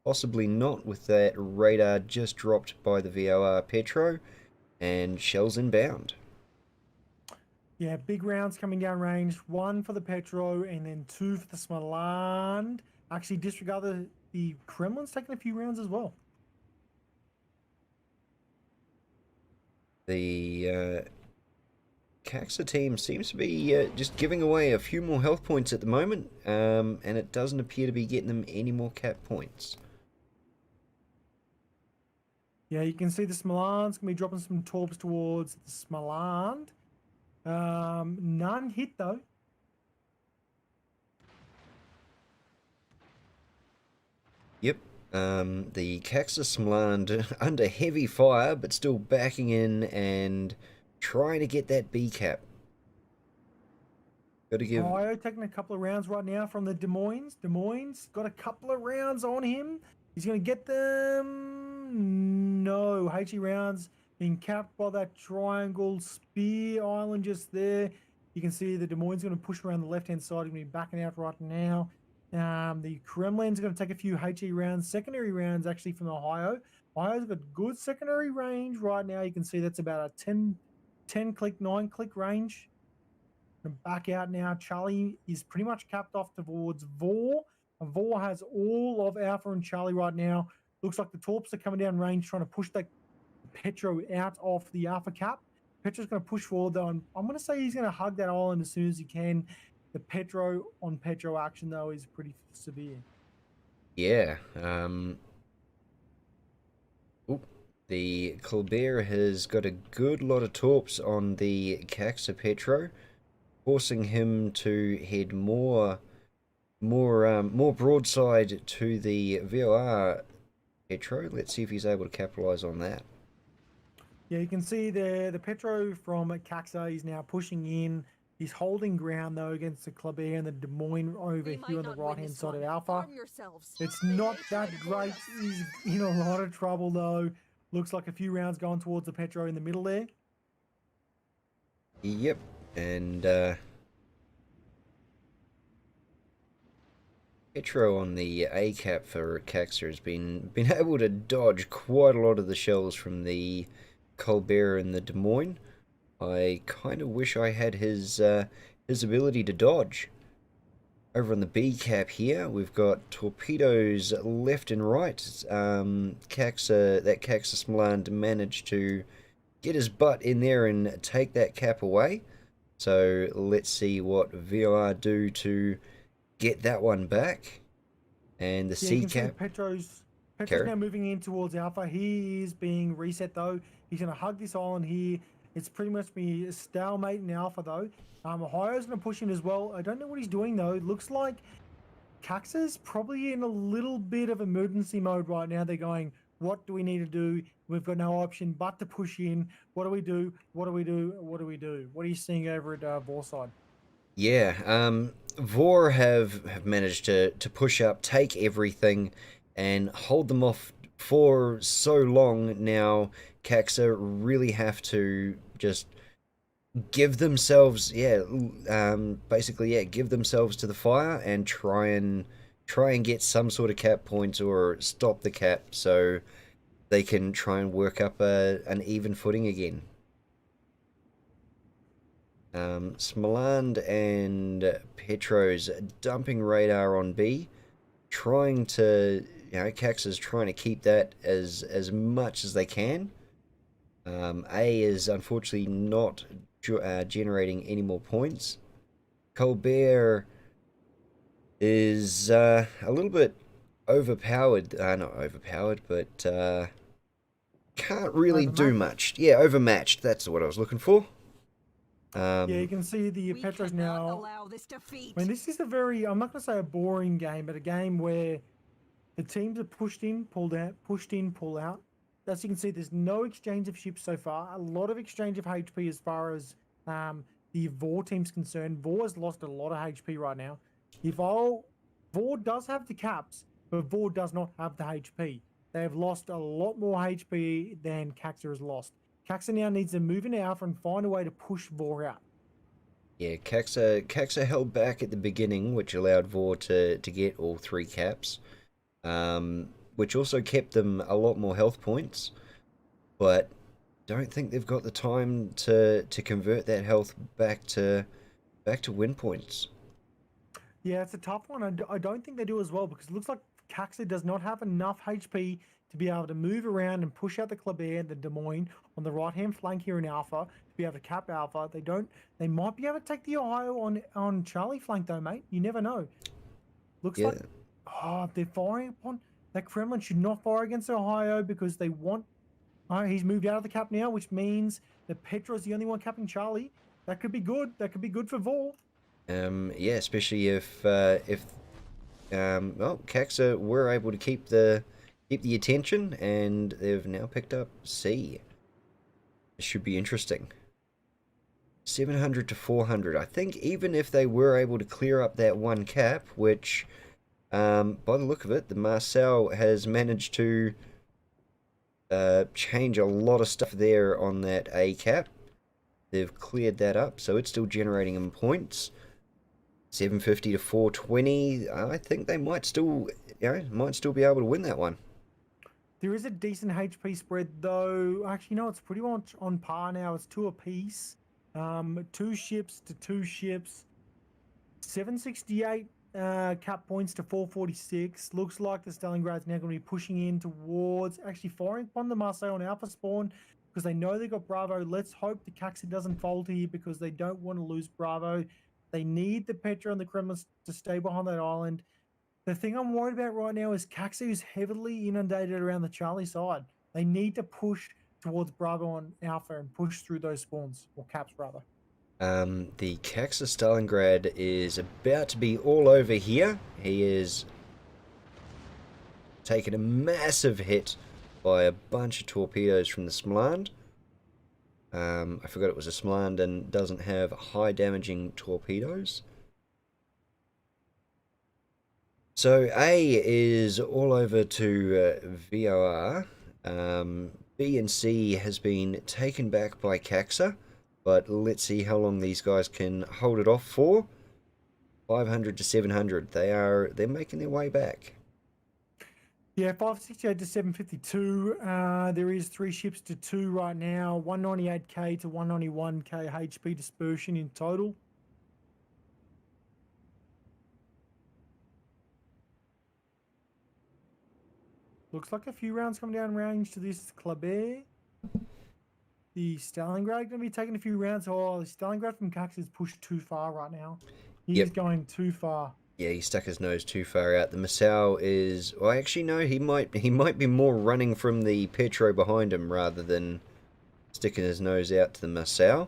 Speaker 3: Possibly not, with that radar just dropped by the VOR Petro, and shells inbound.
Speaker 1: Yeah, big rounds coming down range. 1 for the Petro and then 2 for the Smoland. Actually, disregard the Kremlin's taking a few rounds as well.
Speaker 3: The KAXSA team seems to be just giving away a few more health points at the moment, and it doesn't appear to be getting them any more cap points.
Speaker 1: Yeah, you can see the Smoland's going to be dropping some torps towards the Smoland. None hit though.
Speaker 3: Yep. The KAXSA Smoland under heavy fire, but still backing in and trying to get that B cap. Got to give.
Speaker 1: Ohio taking a couple of rounds right now from the Des Moines. Des Moines got a couple of rounds on him. He's going to get them. No, HE rounds being capped by that triangle spear island just there. You can see the Des Moines going to push around the left-hand side. Going to be backing out right now. The Kremlin's going to take a few HE rounds, secondary rounds actually from Ohio. Ohio's got good secondary range right now. You can see that's about a 10 click, 9 click range. Back out now. Charlie is pretty much capped off towards VOR. And VOR has all of Alpha and Charlie right now. Looks like the Torps are coming down range trying to push that Petro out of the Alpha cap. Petro's going to push forward though, and I'm going to say he's going to hug that island as soon as he can. The Petro on Petro action though is pretty severe.
Speaker 3: Yeah. The Colbert has got a good lot of torps on the KAXSA Petro, forcing him to head more broadside to the VOR Petro. Let's see if he's able to capitalize on that.
Speaker 1: Yeah, you can see there the Petro from KAXSA is now pushing in. He's holding ground though against the Colbert and the Des Moines over here on the right hand side of Alpha. It's not that great. He's in a lot of trouble though. Looks like a few rounds going towards the Petro in the middle there.
Speaker 3: Yep, and Petro on the A cap for KAXSA has been able to dodge quite a lot of the shells from the Colbert and the Des Moines. I kind of wish I had his ability to dodge. Over on the B cap here, we've got torpedoes left and right. KAXSA Smoland managed to get his butt in there and take that cap away. So let's see what VOR do to get that one back. And the C cap.
Speaker 1: Petro's now moving in towards Alpha. He is being reset though. He's going to hug this island here. It's pretty much be a stalemate in Alpha though. Ohio's going to push in as well. I don't know what he's doing though. It looks like KAXSA's probably in a little bit of emergency mode right now. They're going, what do we need to do? We've got no option but to push in. What do we do? What do we do? What do we do? What are you seeing over at VOR side?
Speaker 3: Yeah, VOR have managed to push up, take everything, and hold them off for so long now, KAXSA really have to just give themselves, basically, give themselves to the fire and try and get some sort of cap points or stop the cap so they can try and work up an even footing again. Smoland and Petro's dumping radar on B, trying to, KAXSA's trying to keep that as much as they can. A is unfortunately not generating any more points. Colbert is a little bit overpowered. Not overpowered, but can't really do much. Yeah, overmatched. That's what I was looking for.
Speaker 1: Yeah, you can see the Petros now.
Speaker 2: Allow this defeat.
Speaker 1: I mean, this is a very, I'm not going to say a boring game, but a game where the teams are pushed in, pulled out, pushed in, pull out. As you can see, there's no exchange of ships so far. A lot of exchange of HP as far as the VOR team's concerned. VOR has lost a lot of HP right now. VOR does have the caps, but VOR does not have the HP. They have lost a lot more HP than KAXSA has lost. KAXSA now needs to move in Alpha and find a way to push VOR out.
Speaker 3: Yeah, KAXSA held back at the beginning, which allowed VOR to get all 3 caps. Which also kept them a lot more health points, but don't think they've got the time to convert that health back to win points.
Speaker 1: Yeah, it's a tough one. I don't think they do as well because it looks like KAXSA does not have enough HP to be able to move around and push out the Kleber and the Des Moines on the right-hand flank here in Alpha to be able to cap Alpha. They might be able to take the Ohio on Charlie flank though, mate. You never know. Looks like they're firing upon that. Kremlin should not fire against Ohio because they want. He's moved out of the cap now, which means that Petro's the only one capping Charlie. That could be good. That could be good for VOR.
Speaker 3: Yeah, especially if KAXSA were able to keep the attention, and they've now picked up C. It should be interesting. 700 to 400. I think even if they were able to clear up that 1 cap, which, by the look of it, the Marcel has managed to change a lot of stuff there on that A cap. They've cleared that up, so it's still generating them points. 750 to 420. I think they might still be able to win that one.
Speaker 1: There is a decent HP spread, though. Actually, no, it's pretty much on par now. It's 2 apiece. 2 ships to 2 ships. 768 cap points to 446. Looks like the Stalingrad's now going to be pushing in towards actually firing upon the Marseille on Alpha spawn because they know they got Bravo. Let's hope the KAXSA doesn't fold here because they don't want to lose Bravo. They need the Petra and the Kremlin to stay behind that island. The thing I'm worried about right now is KAXSA is heavily inundated around the Charlie side. They need to push towards Bravo on Alpha and push through those spawns, or caps rather.
Speaker 3: The KAXSA Stalingrad is about to be all over here. He is taking a massive hit by a bunch of torpedoes from the Smoland. I forgot it was a Smoland and doesn't have high damaging torpedoes. So A is all over to VOR. B and C has been taken back by KAXSA, but let's see how long these guys can hold it off for. 500 to 700. They're making their way back.
Speaker 1: Yeah, 568 to 752. There is 3 ships to 2 right now. 198k to 191k HP dispersion in total. Looks like a few rounds coming down range to this Kleber. The Stalingrad going to be taking a few rounds. Oh, the Stalingrad from KAXSA is pushed too far right now. He's going too far. Yeah,
Speaker 3: he stuck his nose too far out. The Masao is... Well, actually, no, he might be more running from the Petro behind him rather than sticking his nose out to the Masao.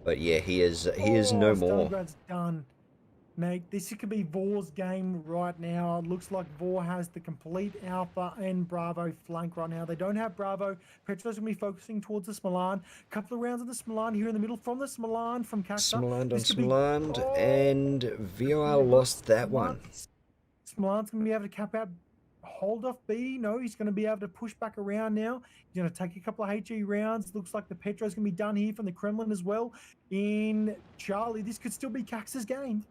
Speaker 3: But yeah, he is no more.
Speaker 1: Stalingrad's done. Mate, this could be VOR's game right now. It looks like VOR has the complete Alpha and Bravo flank right now. They don't have Bravo. Petro's going to be focusing towards the Smoland. Couple of rounds of the Smoland here in the middle from the Smoland from KAXSA.
Speaker 3: Smoland on Smoland, and VOR lost that one.
Speaker 1: Smoland's going to be able to cap out hold off B. No, he's going to be able to push back around now. He's going to take a couple of HE rounds. Looks like the Petro's going to be done here from the Kremlin as well. In Charlie, this could still be KAXSA's game.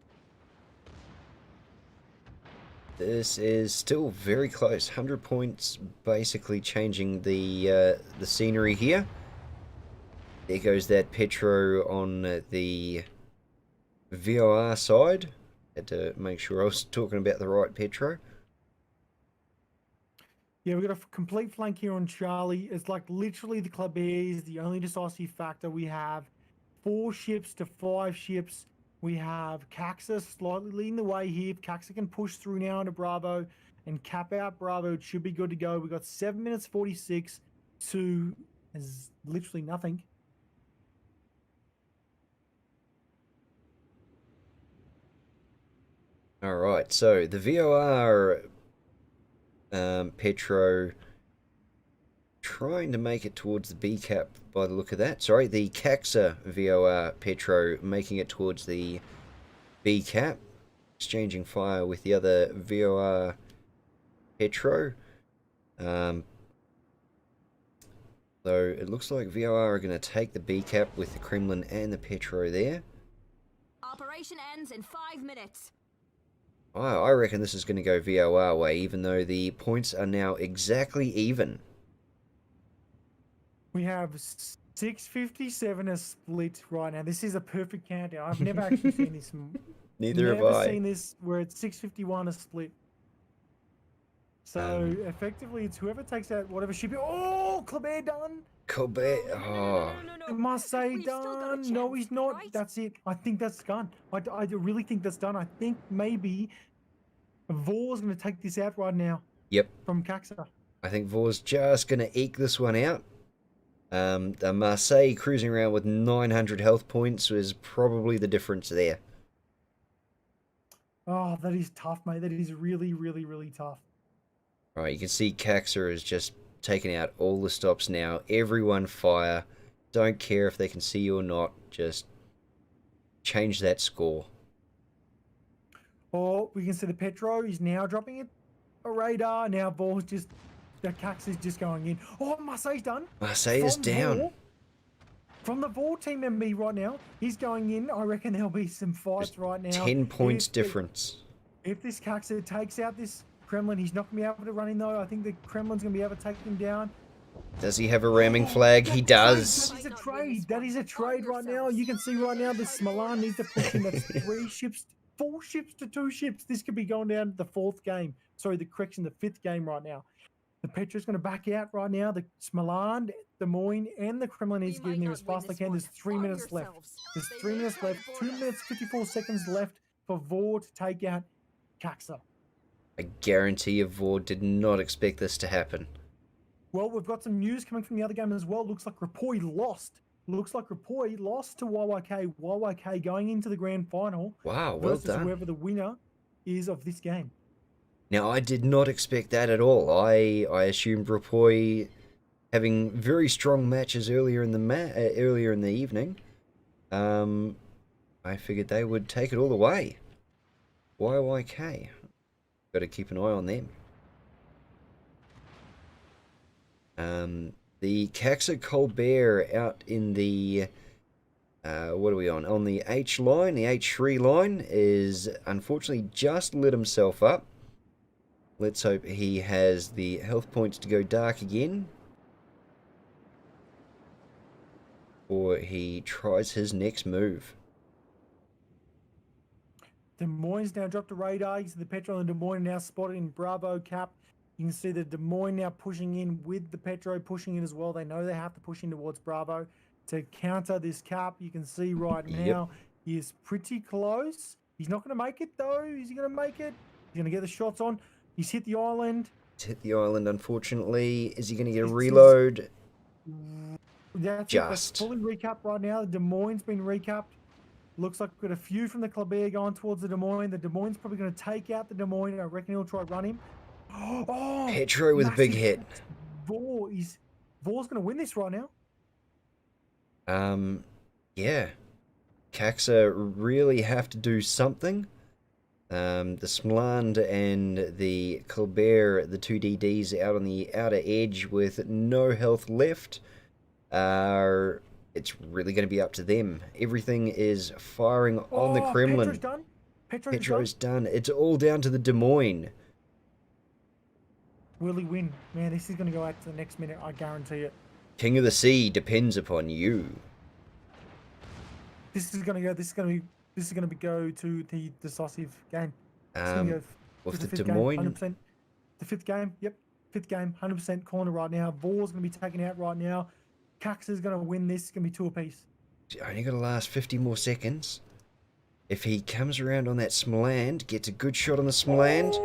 Speaker 3: This is still very close. 100 points, basically changing the scenery here. There goes that Petro on the VOR side. Had to make sure I was talking about the right Petro.
Speaker 1: Yeah, we've got a complete flank here on Charlie. It's like literally the Club Air is the only decisive factor. We have 4 ships to 5 ships. We have KAXSA slightly leading the way here. If KAXSA can push through now into Bravo and cap out Bravo, it should be good to go. We've got 7 minutes 46 to literally nothing.
Speaker 3: Alright, so the VOR Petro trying to make it towards the B cap by the look of that. Sorry, the KAXSA VOR Petro making it towards the B cap, exchanging fire with the other VOR Petro. Though it looks like VOR are going to take the B cap with the Kremlin and the Petro there.
Speaker 2: Operation ends in 5 minutes.
Speaker 3: I reckon this is going to go VOR way, even though the points are now exactly even.
Speaker 1: We have 6:57 a split right now. This is a perfect countdown. I've never actually seen this.
Speaker 3: Neither have
Speaker 1: Never
Speaker 3: I.
Speaker 1: seen this where it's 6:51 a split. So effectively, it's whoever takes out whatever ship. Oh, Kleber done.
Speaker 3: Colbert. Oh.
Speaker 1: Marseille
Speaker 2: We've still got a
Speaker 1: done. No,
Speaker 2: chance,
Speaker 1: he's not.
Speaker 2: right?
Speaker 1: That's it. I think that's done. I really think that's done. I think maybe VOR's going to take this out right now.
Speaker 3: Yep.
Speaker 1: From KAXSA.
Speaker 3: I think VOR's just going to eke this one out. The Marseille cruising around with 900 health points was probably the difference there.
Speaker 1: Oh, that is tough, mate. That is really, really, really tough.
Speaker 3: Right, you can see KAXSA is just taking out all the stops now. Everyone fire. Don't care if they can see you or not. Just change that score.
Speaker 1: Oh, we can see the Petro is now dropping it. A radar. Now VOR's just... The KAXSA's just going in. Oh, Marseille's done.
Speaker 3: Marseille is down.
Speaker 1: VOR, from the VOR team MB right now, he's going in. I reckon there'll be some fights right now.
Speaker 3: 10 points difference.
Speaker 1: If this KAXSA takes out this Kremlin, he's not going to be able to run in though. I think the Kremlin's going to be able to take him down.
Speaker 3: Does he have a ramming flag? He does.
Speaker 1: That is a trade. That is a trade right now. You can see right now this Smolan needs to push in. That's 3 ships, 4 ships to 2 ships. This could be going down to the 4th game. Sorry, the 5th game right now. The Petro's going to back out right now. The Smolan, Des Moines, and the Kremlin needs to get in there as fast as they can. There's 3 minutes left. There's 3 minutes left. 2 minutes, 54 seconds left for VOR to take out KAXSA.
Speaker 3: I guarantee you VOR did not expect this to happen.
Speaker 1: Well, we've got some news coming from the other game as well. Looks like Rapoi lost. Looks like Rapoi lost to YYK. YYK going into the grand final.
Speaker 3: Wow, well
Speaker 1: versus
Speaker 3: done.
Speaker 1: whoever the winner is of this game.
Speaker 3: Now, I did not expect that at all. I assumed Rapoi having very strong matches earlier in the evening. I figured they would take it all the way. YYK. Got to keep an eye on them. The KAXSA Colbert out in the what are we on? On the H line, the H3 line is unfortunately just lit himself up. Let's hope he has the health points to go dark again. Or he tries his next move.
Speaker 1: Des Moines now dropped a radar. You see the Petro and Des Moines now spotted in Bravo Cap. You can see the Des Moines now pushing in with the Petro pushing in as well. They know they have to push in towards Bravo to counter this Cap. You can see right now he is pretty close. He's not going to make it though. Is he going to make it? He's going to get the shots on. He's hit the island.
Speaker 3: He's hit the island, unfortunately. Is he going to get a reload?
Speaker 1: That's fully recapped right now. The Des Moines been recapped. Looks like we've got a few from the Kleber going towards the Des Moines. The Des Moines probably going to take out the Des Moines. I reckon he'll try to run him. Oh,
Speaker 3: Petro with a big hit.
Speaker 1: VOR's going to win this right now.
Speaker 3: Yeah. KAXSA really have to do something. The Smland and the Colbert, the two DDs out on the outer edge with no health left. It's really going to be up to them. Everything is firing on the Kremlin.
Speaker 1: Petro's done.
Speaker 3: Petro's done. It's all down to the Des Moines.
Speaker 1: Will he win? Man, this is going to go out to the next minute. I guarantee it.
Speaker 3: King of the Sea depends upon you.
Speaker 1: This is going to go. This is going to be go to the decisive game.
Speaker 3: With the
Speaker 1: fifth
Speaker 3: Des Moines.
Speaker 1: 100%. The fifth game. Yep, fifth game. 100% corner right now. VOR's going to be taken out right now. KAXSA is going to win this. It's going to be 2 apiece.
Speaker 3: Only got to last 50 more seconds. If he comes around on that Smland, gets a good shot on the Smland.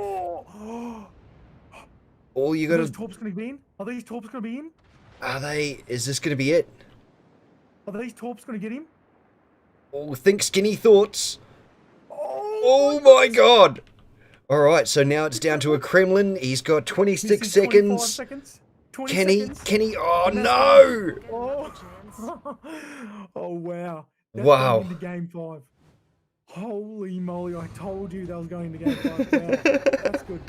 Speaker 3: All you got
Speaker 1: Are these torps going to be in? Are these torps going to be in?
Speaker 3: Are they? Is this going to be it?
Speaker 1: Are these torps going to get him?
Speaker 3: Oh, think skinny thoughts. Oh my god! Alright, so now it's down to a Kremlin. He's got 26 seconds.
Speaker 1: 20
Speaker 3: Can
Speaker 1: seconds.
Speaker 3: he? Oh no!
Speaker 1: Oh, oh wow. That's
Speaker 3: Wow.
Speaker 1: going into game 5. Holy moly, I told you that was going into game 5. Wow, that's good.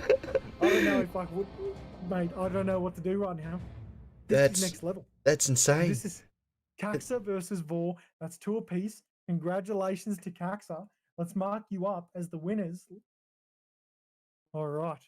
Speaker 1: I don't know if I would, mate, I don't know what to do right now. This is next level.
Speaker 3: That's insane.
Speaker 1: This is KAXSA versus VOR. That's 2 apiece. Congratulations to KAXSA. Let's mark you up as the winners. All right.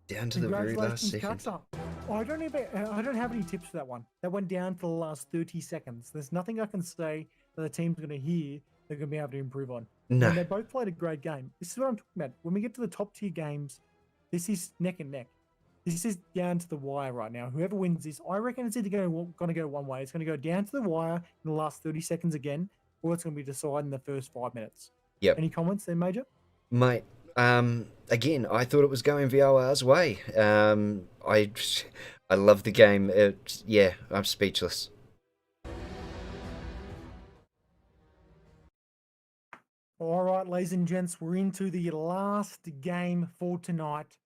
Speaker 3: Down to the very last second.
Speaker 1: KAXSA. Oh, I don't have any tips for that one. That went down to the last 30 seconds. There's nothing I can say that the team's going to hear they're going to be able to improve on.
Speaker 3: No.
Speaker 1: And they both played a great game. This is what I'm talking about. When we get to the top tier games, this is neck and neck. This is down to the wire right now. Whoever wins this, I reckon it's either going to go one way. It's going to go down to the wire in the last 30 seconds again, or it's going to be decided in the first 5 minutes.
Speaker 3: Yep.
Speaker 1: Any comments there, Major?
Speaker 3: Mate, again, I thought it was going VOR's way. I love the game. Yeah, I'm speechless.
Speaker 1: All right, ladies and gents, we're into the last game for tonight.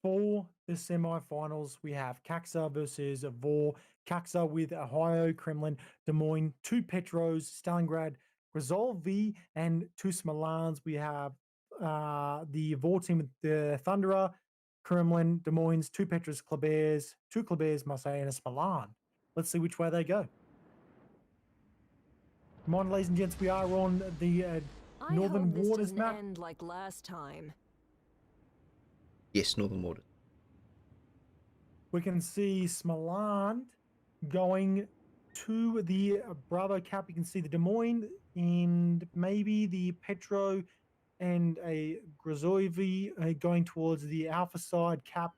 Speaker 1: For the semi-finals, we have KAXSA versus VOR. KAXSA with Ohio, Kremlin, Des Moines, 2 Petros, Stalingrad, Grozovy, and 2 Smolans. We have the VOR team with the Thunderer, Kremlin, Des Moines, 2 Petros, Kleberts, 2 Kleberts, Marseille, and a Smolan. Let's see which way they go. Come on, ladies and gents, we are on the Northern Waters map.
Speaker 2: End like last time.
Speaker 3: Yes, Northern Waters.
Speaker 1: We can see Smolan going to the Bravo Cap. You can see the Des Moines and maybe the Petro and a Grozovy going towards the Alpha side Cap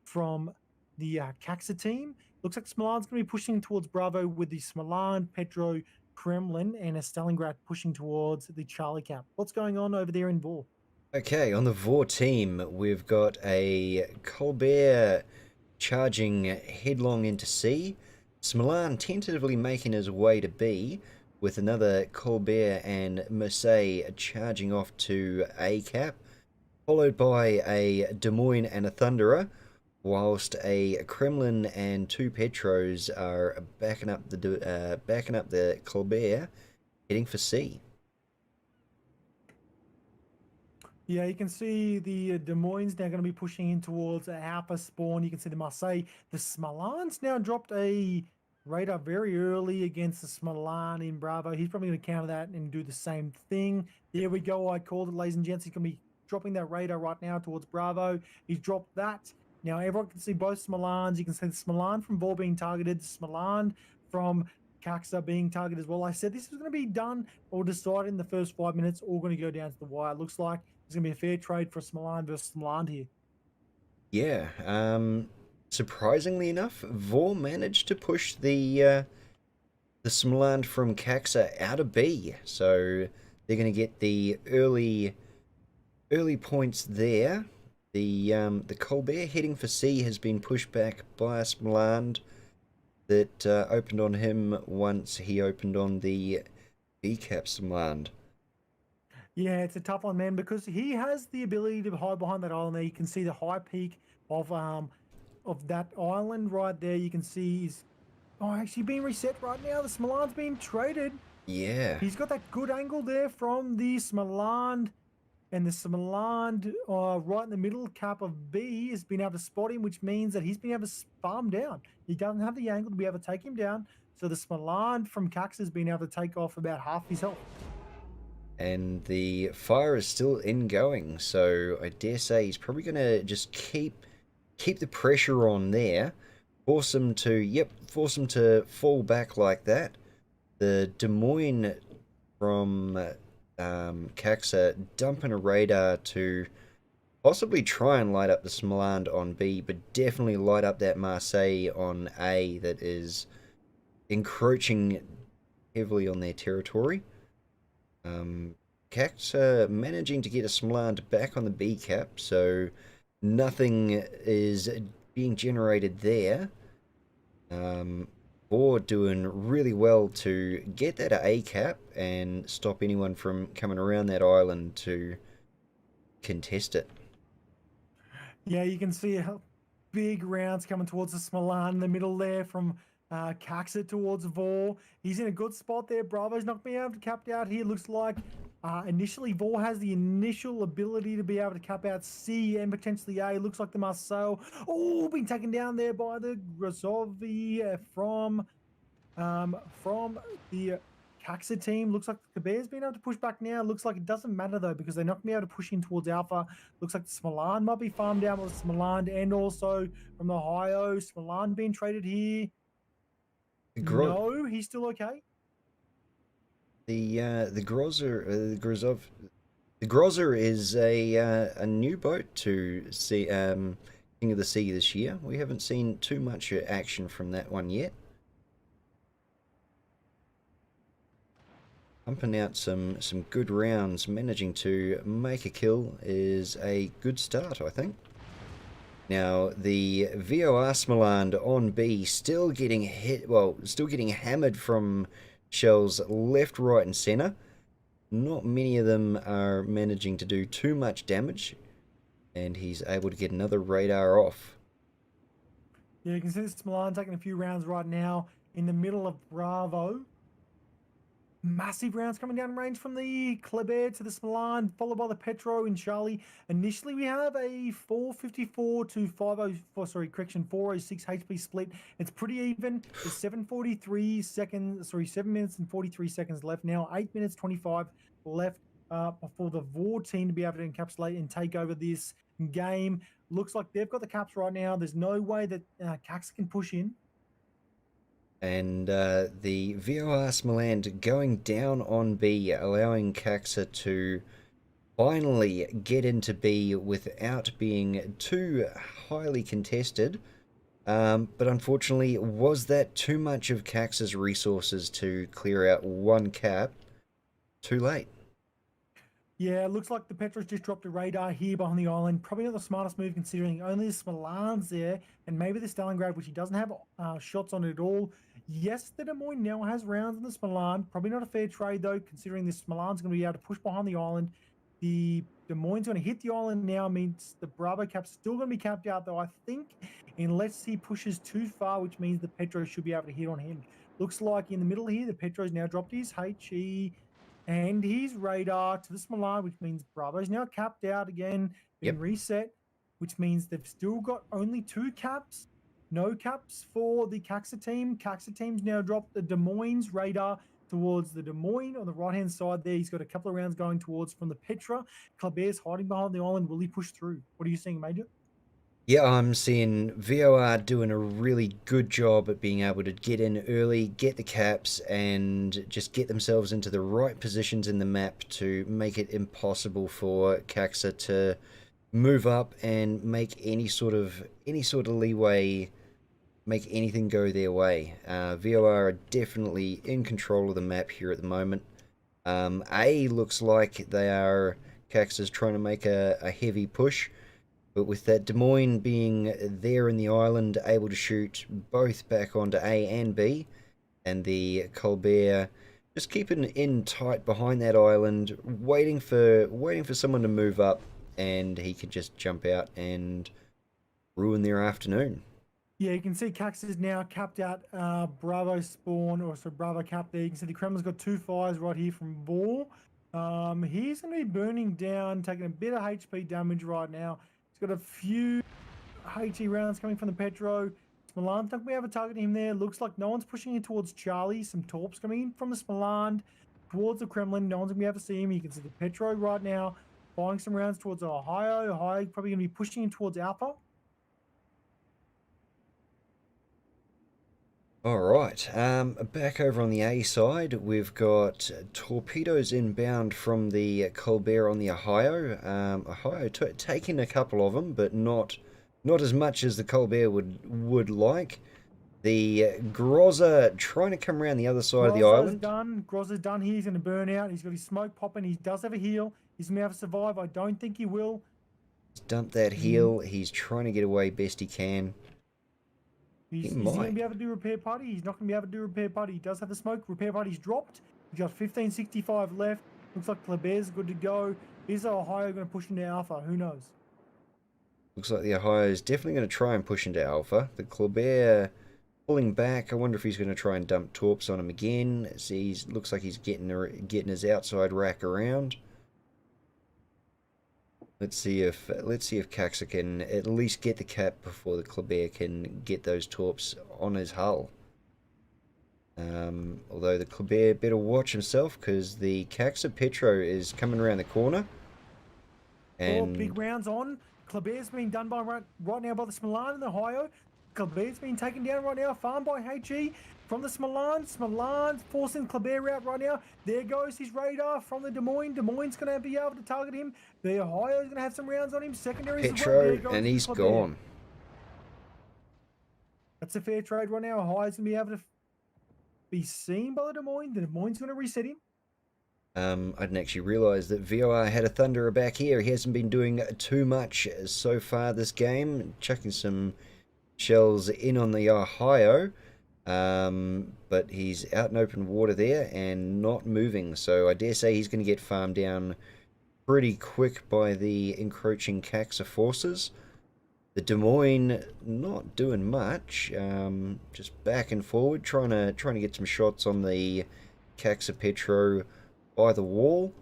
Speaker 1: from the KAXSA team. Looks like Smolan's going to be pushing towards Bravo with the Smolan, Petro, Kremlin, and a Stalingrad pushing towards the Charlie Cap. What's going on over there in VOR?
Speaker 3: Okay, on the VOR team, we've got a Colbert charging headlong into C. Smolan tentatively making his way to B, with another Colbert and Marseille charging off to A cap, followed by a Des Moines and a Thunderer, whilst a Kremlin and 2 Petros are backing up the Colbert, heading for C.
Speaker 1: Yeah, you can see the Des Moines now going to be pushing in towards Alpha spawn. You can see the Marseille. The Smolans now dropped a radar very early against the Smolan in Bravo. He's probably going to counter that and do the same thing. There we go. I called it, ladies and gents. He's going to be dropping that radar right now towards Bravo. He's dropped that. Now everyone can see both Smolans. You can see the Smolan from VOR being targeted, the Smolan from KAXSA being targeted as well. I said this is going to be done or decided in the first 5 minutes, all going to go down to the wire. It looks like it's going to be a fair trade for Smolan versus Smolan here.
Speaker 3: Yeah, surprisingly enough, VOR managed to push the Smolan from KAXSA out of B, so they're going to get the early points there. The Colbert heading for C has been pushed back by a Smolan that opened on him once he opened on the B cap Smolan.
Speaker 1: Yeah, it's a tough one, man, because he has the ability to hide behind that island there. You can see the high peak of that island right there. You can see he's actually being reset right now. The Smolan's being traded.
Speaker 3: Yeah.
Speaker 1: He's got that good angle there from the Smaland, and the Smaland right in the middle cap of B has been able to spot him, which means that he's been able to farm down. He doesn't have the angle to be able to take him down, so the Smaland from KAXSA has been able to take off about half his health.
Speaker 3: And the fire is still ingoing, so I dare say he's probably going to just keep the pressure on there, force him to fall back like that. The Des Moines from KAXSA dumping a radar to possibly try and light up the Smaland on B, but definitely light up that Marseille on A that is encroaching heavily on their territory. KAXSA managing to get a Smaland back on the B cap, so nothing is being generated there. VOR doing really well to get that A cap and stop anyone from coming around that island to contest it.
Speaker 1: Yeah, you can see how big rounds coming towards the Smalan in the middle there from KAXSA towards VOR. He's in a good spot there. Bravo's not being able to cap out here. Looks like initially VOR has the initial ability to be able to cap out C and potentially A. Looks like the Marcel. Oh, being taken down there by the Grozovi from the KAXSA team. Looks like the Kabir's been able to push back now. Looks like it doesn't matter though, because they're not going to be able to push in towards Alpha. Looks like the Smalan might be farmed out with Smalan, and also from the Ohio, Smalan being traded here. No, he's still okay.
Speaker 3: The Grozer is a new boat to see King of the Sea this year. We haven't seen too much action from that one yet. Pumping out some good rounds, managing to make a kill is a good start, I think. Now, the VOR Smaland on B still getting hit, well, still getting hammered from shells left, right, and center. Not many of them are managing to do too much damage, and he's able to get another radar off.
Speaker 1: Yeah, you can see this Smalan taking a few rounds right now in the middle of Bravo. Massive rounds coming down range from the Kleber to the Smalan, followed by the Petro and Charlie. Initially, we have a 454 to 504, sorry, correction, 406 HP split. It's pretty even. There's 7:43 seconds, sorry, 7 minutes and 43 seconds left now. 8 minutes 25 left for the VOR team to be able to encapsulate and take over this game. Looks like they've got the caps right now. There's no way that KAXSA can push in.
Speaker 3: And the VOR Smaland going down on B, allowing KAXSA to finally get into B without being too highly contested. But unfortunately, was that too much of KAXSA's resources to clear out one cap? Too late.
Speaker 1: Yeah, it looks like the Petros just dropped a radar here behind the island. Probably not the smartest move, considering only the Smalan's there, and maybe the Stalingrad, which he doesn't have shots on it at all. Yes, the Des Moines now has rounds in the Smalan. Probably not a fair trade, though, considering the Smalan's going to be able to push behind the island. The Des Moines going to hit the island now, means the Bravo cap's still going to be capped out, though, I think, unless he pushes too far, which means the Petro should be able to hit on him. Looks like in the middle here, the Petro's now dropped his HE and his radar to the Smalan, which means Bravo's now capped out again, been reset, which means they've still got only 2 caps. No caps for the KAXSA team. KAXSA team's now dropped the Des Moines radar towards the Des Moines on the right-hand side there. He's got a couple of rounds going towards from the Petra. Kleber's hiding behind the island. Will he push through? What are you seeing, Major?
Speaker 3: Yeah, I'm seeing VOR doing a really good job at being able to get in early, get the caps, and just get themselves into the right positions in the map to make it impossible for KAXSA to move up and make any sort of leeway, make anything go their way. VOR are definitely in control of the map here at the moment. A looks like KAXSA's trying to make a heavy push. But with that Des Moines being there in the island, able to shoot both back onto A and B, and the Colbert just keeping in tight behind that island, waiting for someone to move up, and he could just jump out and ruin their afternoon.
Speaker 1: Yeah, you can see KAXSA is now capped out Bravo spawn, or so Bravo cap there. You can see the Kremlin's got 2 fires right here from VOR. He's going to be burning down, taking a bit of HP damage right now. He's got a few HE rounds coming from the Petro. Smolan, think we have a target him there. Looks like no one's pushing in towards Charlie. Some torps coming in from the Smolan towards the Kremlin. No one's going to be able to see him. You can see the Petro right now firing some rounds towards Ohio. Ohio probably going to be pushing in towards Alpha.
Speaker 3: All right, back over on the A side, we've got torpedoes inbound from the Colbert on the Ohio. Ohio taking a couple of them, but not as much as the Colbert would like. The Grozza trying to come around the other side of the island.
Speaker 1: Grozza's done here. He's going to burn out. He's got his smoke popping. He does have a heal. He's going to be able to survive. I don't think he will.
Speaker 3: He's dumped that heal. He's trying to get away best he can.
Speaker 1: He's going to be able to do repair party. He's not going to be able to do repair party. He does have the smoke. Repair party's dropped. He's got 1565 left. Looks like Kleber's good to go. Is Ohio going to push into Alpha? Who knows?
Speaker 3: Looks like the Ohio is definitely going to try and push into Alpha. The Kleber pulling back. I wonder if he's going to try and dump torps on him again. See, looks like he's getting his outside rack around. Let's see if KAXSA can at least get the cap before the Kleber can get those torps on his hull. Although the Kleber better watch himself because the KAXSA Petro is coming around the corner. And
Speaker 1: big rounds on. Kleber's being done by right now by the Smolan and the Ohio. Kleber's being taken down right now. Farmed by HE from the Smolan. Smolan's forcing Kleber out right now. There goes his radar from the Des Moines. Des Moines going to be able to target him. The Ohio's going to have some rounds on him. Secondaries
Speaker 3: Petro,
Speaker 1: as well.
Speaker 3: and he's gone.
Speaker 1: That's a fair trade right now. Ohio's going to be able to be seen by the Des Moines. The Des Moines going to reset him.
Speaker 3: I didn't actually realise that VOR had a Thunderer back here. He hasn't been doing too much so far this game. Chucking some shells in on the Ohio. But he's out in open water there and not moving. So I dare say he's going to get farmed down pretty quick by the encroaching KAXSA forces. The Des Moines not doing much. Just back and forward, trying to get some shots on the KAXSA Petro by the wall,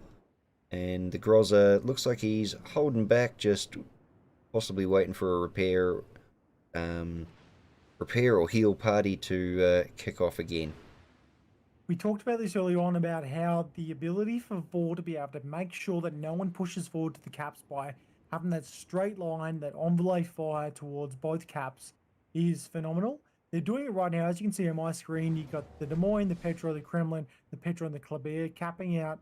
Speaker 3: and the Grozza looks like he's holding back, just possibly waiting for a repair or heal party to kick off again.
Speaker 1: We talked about this earlier on about how the ability for VOR to be able to make sure that no one pushes forward to the caps by having that straight line, that envelope fire towards both caps is phenomenal. They're doing it right now. As you can see on my screen, you've got the Des Moines, the Petro, the Kremlin, the Petro, and the Kleber capping out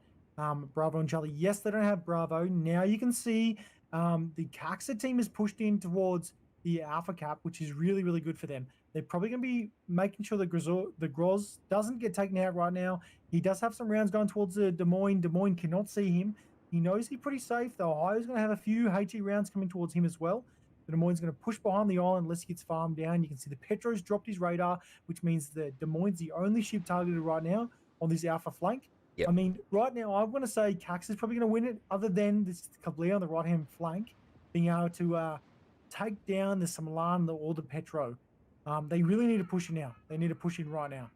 Speaker 1: Bravo and Charlie. Yes, they don't have Bravo. Now you can see the KAXSA team is pushed in towards the Alpha cap, which is really, really good for them. They're probably going to be making sure the Groz doesn't get taken out right now. He does have some rounds going towards the Des Moines. Des Moines cannot see him. He knows he's pretty safe. The Ohio's going to have a few HE rounds coming towards him as well. The Des Moines going to push behind the island unless he gets farmed down. You can see the Petro's dropped his radar, which means that Des Moines the only ship targeted right now on this Alpha flank.
Speaker 3: Yep.
Speaker 1: I mean, right now, I'm going to say KAXSA is probably going to win it, other than this Kabli on the right-hand flank being able to take down the Smolan or the Petro. They really need to push in now. They need to push in right now.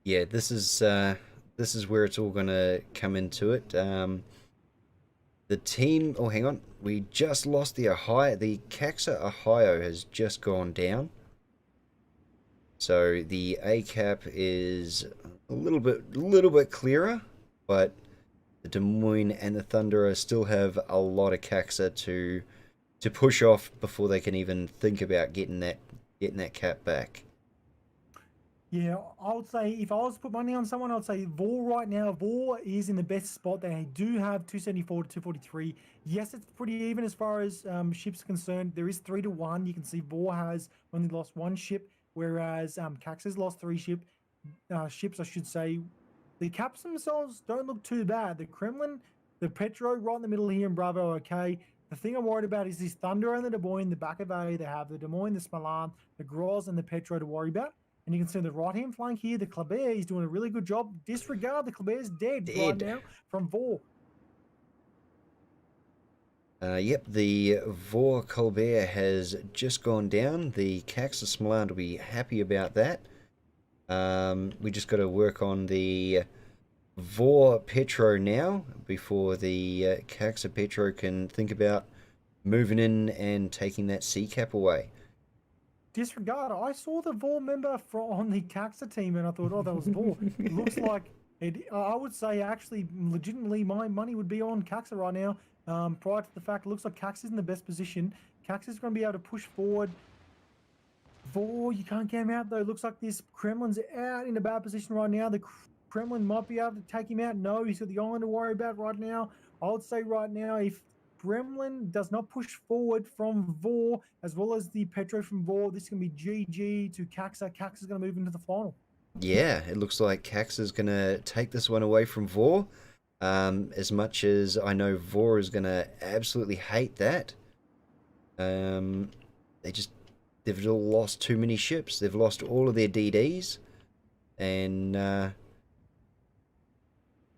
Speaker 3: Yeah, this is where it's all going to come into it. The team... Oh, hang on. We just lost the Ohio. The KAXSA Ohio has just gone down. So the A cap is a little bit clearer, but the Des Moines and the Thunderer still have a lot of KAXSA to push off before they can even think about getting that cap back.
Speaker 1: Yeah, I would say if I was to put money on someone, I'd say VOR right now. VOR is in the best spot. They do have 274 to 243. Yes, it's pretty even as far as ships are concerned. There is 3-1. You can see VOR has only lost 1 ship, whereas KAXSA's lost 3 ships, I should say. The caps themselves don't look too bad. The Kremlin, the Petro right in the middle here, and Bravo okay. The thing I'm worried about is this Thunder and the Des Moines, the back of A. They have the Des Moines, the Smolan, the Groz, and the Petro to worry about. And you can see on the right-hand flank here, the Kleber is doing a really good job. Disregard, the Kleber's dead right now from VOR.
Speaker 3: Yep, the VOR Colbert has just gone down. The KAXSA Smaland will be happy about that. We just got to work on the VOR Petro now before the KAXSA Petro can think about moving in and taking that C cap away.
Speaker 1: Disregard. I saw the VOR member on the KAXSA team, and I thought, oh, that was VOR. Looks like it. I would say actually, legitimately, my money would be on KAXSA right now. Prior to the fact, it looks like KAXSA is in the best position. KAXSA is going to be able to push forward. VOR, you can't get him out though. It looks like this Kremlin's out in a bad position right now. The Kremlin might be able to take him out. No, he's got the island to worry about right now. I would say right now, if Kremlin does not push forward from VOR, as well as the Petro from VOR, this is going to be GG to KAXSA. KAXSA is going to move into the final.
Speaker 3: Yeah, it looks like KAXSA is going to take this one away from VOR. As much as I know VOR is going to absolutely hate that. They've lost too many ships. They've lost all of their DDs. And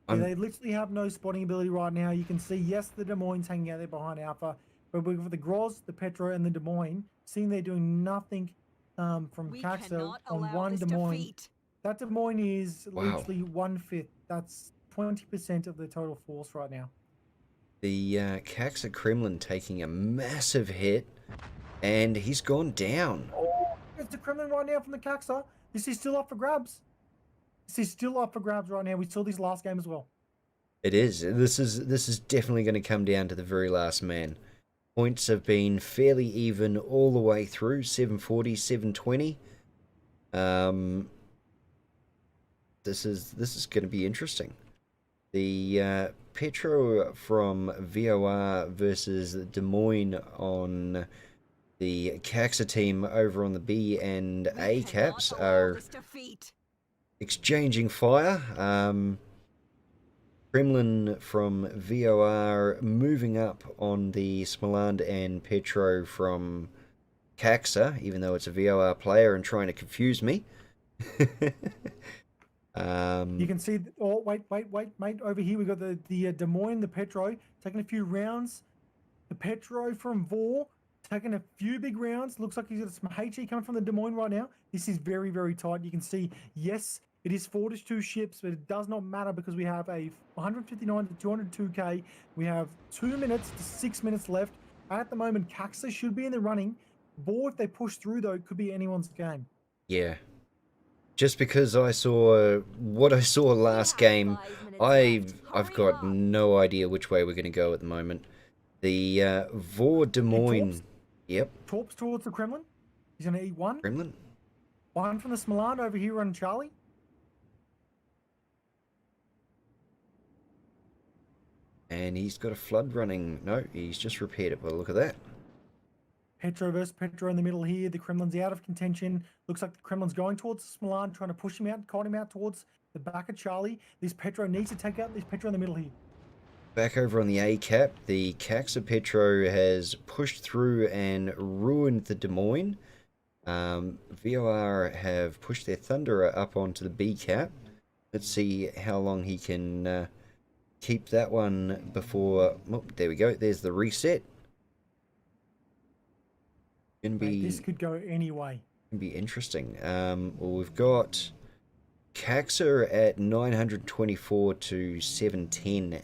Speaker 1: they literally have no spotting ability right now. You can see, yes, the Des Moines hanging out there behind Alpha, but with the Gros, the Petro, and the Des Moines, seeing they're doing nothing from KAXSA on one Des Moines.
Speaker 2: Defeat.
Speaker 1: That Des Moines is
Speaker 3: Wow.
Speaker 1: literally 1/5. That's 20% of the total force right now.
Speaker 3: the KAXSA Kremlin taking a massive hit. And he's gone down.
Speaker 1: Oh, it's the Kremlin right now from the KAXSA. This is still up for grabs. This is still up for grabs right now. We saw this last game as well.
Speaker 3: It is. This is definitely going to come down to the very last man. Points have been fairly even all the way through. 740, 720. This is going to be interesting. The Petro from VOR versus Des Moines on the KAXSA team over on the B and A caps are exchanging fire. Kremlin from VOR moving up on the Smaland and Petro from KAXSA, even though it's a VOR player and trying to confuse me.
Speaker 1: You can see. Oh, wait, mate. Over here we got the Des Moines, the Petro taking a few rounds. The Petro from VOR taking a few big rounds. Looks like he's got some HE coming from the Des Moines right now. This is very, very tight. You can see, yes, it is 4-2 ships, but it does not matter because we have a 159 to 202k. We have 2 minutes to 6 minutes left. At the moment, KAXSA should be in the running. VOR, if they push through, though, it could be anyone's game.
Speaker 3: Yeah. Just because I saw what I saw last game, I've got no idea which way we're going to go at the moment. The VOR Des Moines. Yep.
Speaker 1: Torps towards the Kremlin. He's going to eat one.
Speaker 3: Kremlin.
Speaker 1: One from the Smaland over here on Charlie.
Speaker 3: And he's got a flood running. No, he's just repaired it. Well, look at that.
Speaker 1: Petro versus Petro in the middle here. The Kremlin's out of contention. Looks like the Kremlin's going towards Smaland, trying to push him out, kite him out towards the back of Charlie. This Petro needs to take out this Petro in the middle here.
Speaker 3: Back over on the A cap, the KAXSA Petro has pushed through and ruined the Des Moines. VOR have pushed their Thunderer up onto the B cap. Let's see how long he can keep that one before... Oh, there we go. There's the reset.
Speaker 1: This could go any way.
Speaker 3: Be interesting. Well, we've got KAXSA at 924 to 710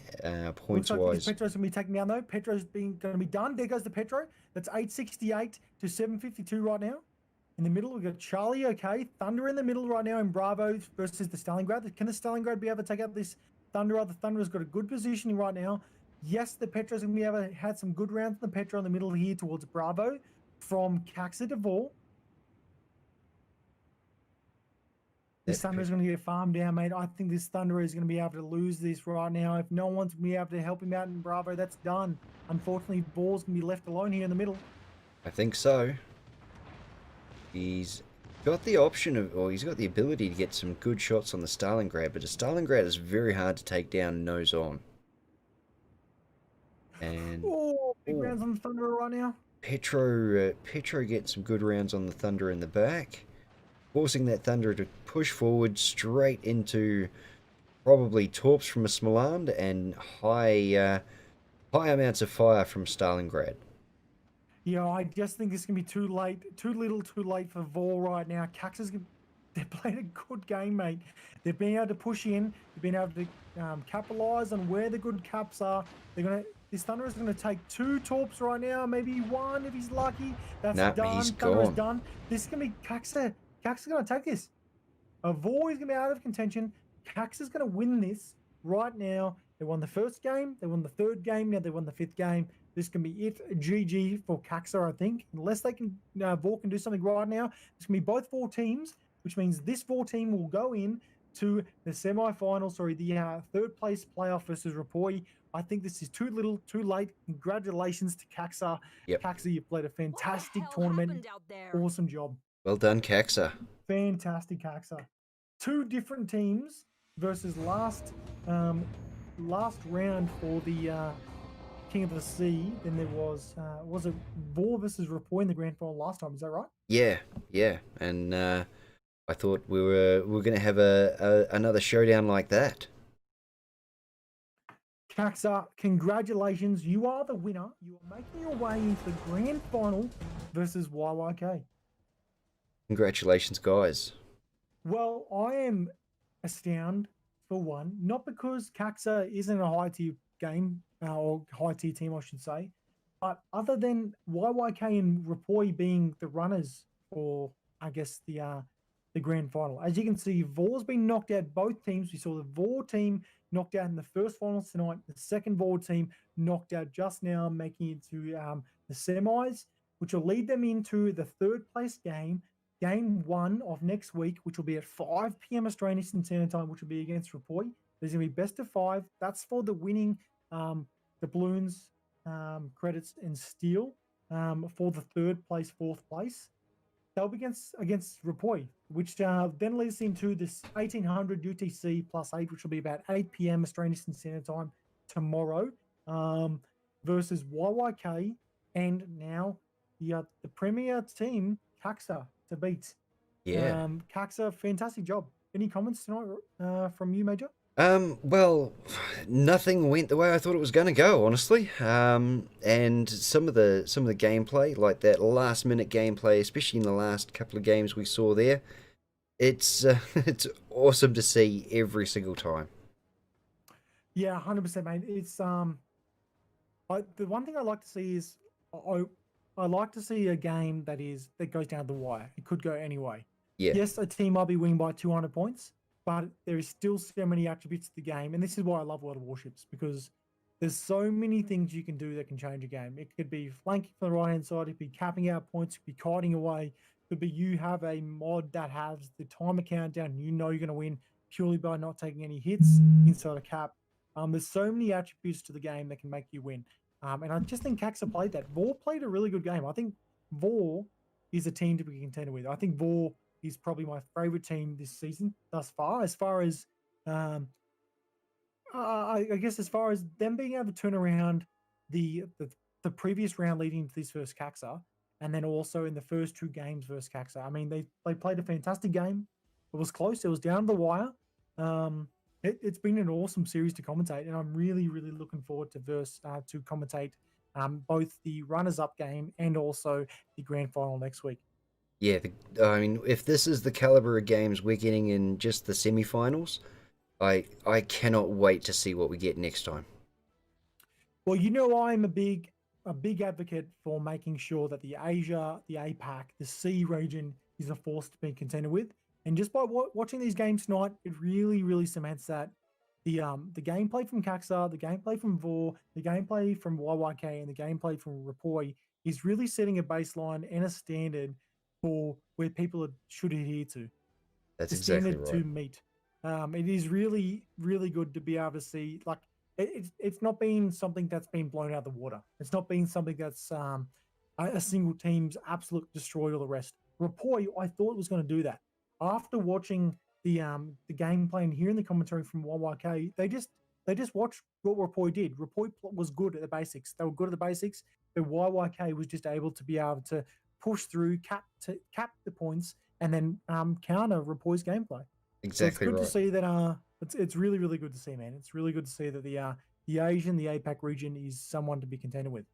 Speaker 3: points
Speaker 1: like
Speaker 3: wise.
Speaker 1: Petro's going to be taken down though. Petro's going to be done. There goes the Petro. That's 868 to 752 right now. In the middle, we've got Charlie, okay. Thunder in the middle right now in Bravo versus the Stalingrad. Can the Stalingrad be able to take out this Thunderer? The Thunderer's got a good positioning right now. Yes, the Petro's going to be able to had some good rounds in the Petro in the middle here towards Bravo from KAXSA to VOR. This Thunder is going to get farmed down, mate. I think this Thunder is going to be able to lose this right now. If no one's going to be able to help him out in Bravo, that's done. Unfortunately, VOR's going to be left alone here in the middle.
Speaker 3: I think so. He's got the option of, or he's got the ability to get some good shots on the Stalingrad, but the Stalingrad is very hard to take down nose on. And
Speaker 1: big rounds on the Thunder right now.
Speaker 3: Petro gets some good rounds on the Thunder in the back, forcing that Thunder to push forward straight into probably Torps from a Smaland and high High amounts of fire from Stalingrad.
Speaker 1: Yeah, I just think it's gonna be too late, too little, too late for VOR right now. KAXSA's they're playing a good game, mate. They've been able to push in. They've been able to capitalize on where the good caps are. This Thunder is gonna take 2 torps right now, maybe 1 if he's lucky. That's
Speaker 3: Nah,
Speaker 1: done.
Speaker 3: he's
Speaker 1: Thunder is
Speaker 3: gone.
Speaker 1: done. This is gonna be KAXSA. KAXSA's gonna take this. VOR is gonna be out of contention. KAXSA's gonna win this right now. They won the first game. They won the third game. Now they won the 5th game. This can be it. GG for KAXSA, I think. Unless they can, VOR can do something right now. This can be both 4 teams, which means this 4 team will go in to the semi-final. Sorry, the 3rd place playoff versus Rapoi. I think this is too little, too late. Congratulations to KAXSA.
Speaker 3: Yep.
Speaker 1: KAXSA, you played a fantastic
Speaker 2: What the hell
Speaker 1: tournament.
Speaker 2: happened out there?
Speaker 1: Awesome job.
Speaker 3: Well done, KAXSA.
Speaker 1: Fantastic, KAXSA. 2 different teams versus last round for the King of the Sea. Then there was it VOR versus Rapoi in the grand final last time? Is that right?
Speaker 3: Yeah, yeah, and I thought we were going to have another showdown like that.
Speaker 1: KAXSA, congratulations! You are the winner. You are making your way into the grand final versus YYK.
Speaker 3: Congratulations, guys.
Speaker 1: Well, I am astounded for one, not because KAXSA isn't a high tier game or high tier team, I should say, but other than YYK and Rapoi being the runners for, I guess, the grand final. As you can see, VOR's been knocked out. Both teams. We saw the VOR team knocked out in the first finals tonight. The second VOR team knocked out just now, making it to the semis, which will lead them into the 3rd place game. Game 1 of next week, which will be at 5 p.m. Australian Eastern Standard Time, which will be against Rapoi. There's going to be best of 5. That's for the winning doubloons, credits, and steel for the 3rd place, 4th place. They'll be against Rapoi, which then leads into this 1800 UTC plus 8, which will be about 8 p.m. Australian Eastern Standard Time tomorrow, versus YYK, and now the premier team, KAXSA, to beat.
Speaker 3: Yeah.
Speaker 1: KAXSA, fantastic job. Any comments tonight from you, Major?
Speaker 3: Well, nothing went the way I thought it was going to go, honestly. And some of the gameplay, like that last minute gameplay, especially in the last couple of games we saw there, it's awesome to see every single time.
Speaker 1: Yeah, 100%, mate. It's the one thing I like to see is I like to see a game that goes down the wire. It could go any way.
Speaker 3: Yeah.
Speaker 1: Yes, a team might be winning by 200 points, but there is still so many attributes to the game. And this is why I love World of Warships, because there's so many things you can do that can change a game. It could be flanking from the right-hand side. It could be capping out points. It could be kiting away. It could be you have a mod that has the timer countdown. You know you're going to win purely by not taking any hits inside a cap. There's so many attributes to the game that can make you win. And I just think KAXSA played that. VOR played a really good game. I think VOR is a team to be contended with. I think VOR is probably my favorite team this season thus far. As far as, I guess, as far as them being able to turn around the previous round leading to this first KAXSA, and then also in the first 2 games versus KAXSA. I mean, they played a fantastic game. It was close. It was down the wire. It's been an awesome series to commentate, and I'm really, really looking forward to commentate both the runners-up game and also the grand final next week.
Speaker 3: Yeah, I mean, if this is the caliber of games we're getting in just the semi-finals, I cannot wait to see what we get next time.
Speaker 1: Well, you know, I'm a big advocate for making sure that the Asia, the APAC, the C region is a force to be contended with. And just by watching these games tonight, it really, really cements that the gameplay from KAXSA, the gameplay from VOR, the gameplay from YYK, and the gameplay from Rapoi is really setting a baseline and a standard for where people should adhere to.
Speaker 3: That's
Speaker 1: the
Speaker 3: exactly
Speaker 1: standard
Speaker 3: right.
Speaker 1: to meet. It is really, really good to be able to see, like, it's not been something that's been blown out of the water. It's not been something that's a single team's absolute destroyed all the rest. Rapoi, I thought was going to do that. After watching the gameplay and hearing the commentary from YYK, they just watched what Rapoi did. Rapoi was good at the basics. They were good at the basics, but YYK was just able to be able to push through, cap the points, and then counter Rapoi's gameplay.
Speaker 3: Exactly
Speaker 1: so it's good
Speaker 3: right.
Speaker 1: to see that. It's really, really good to see, man. It's really good to see that the Asian, the APAC region is someone to be contended with.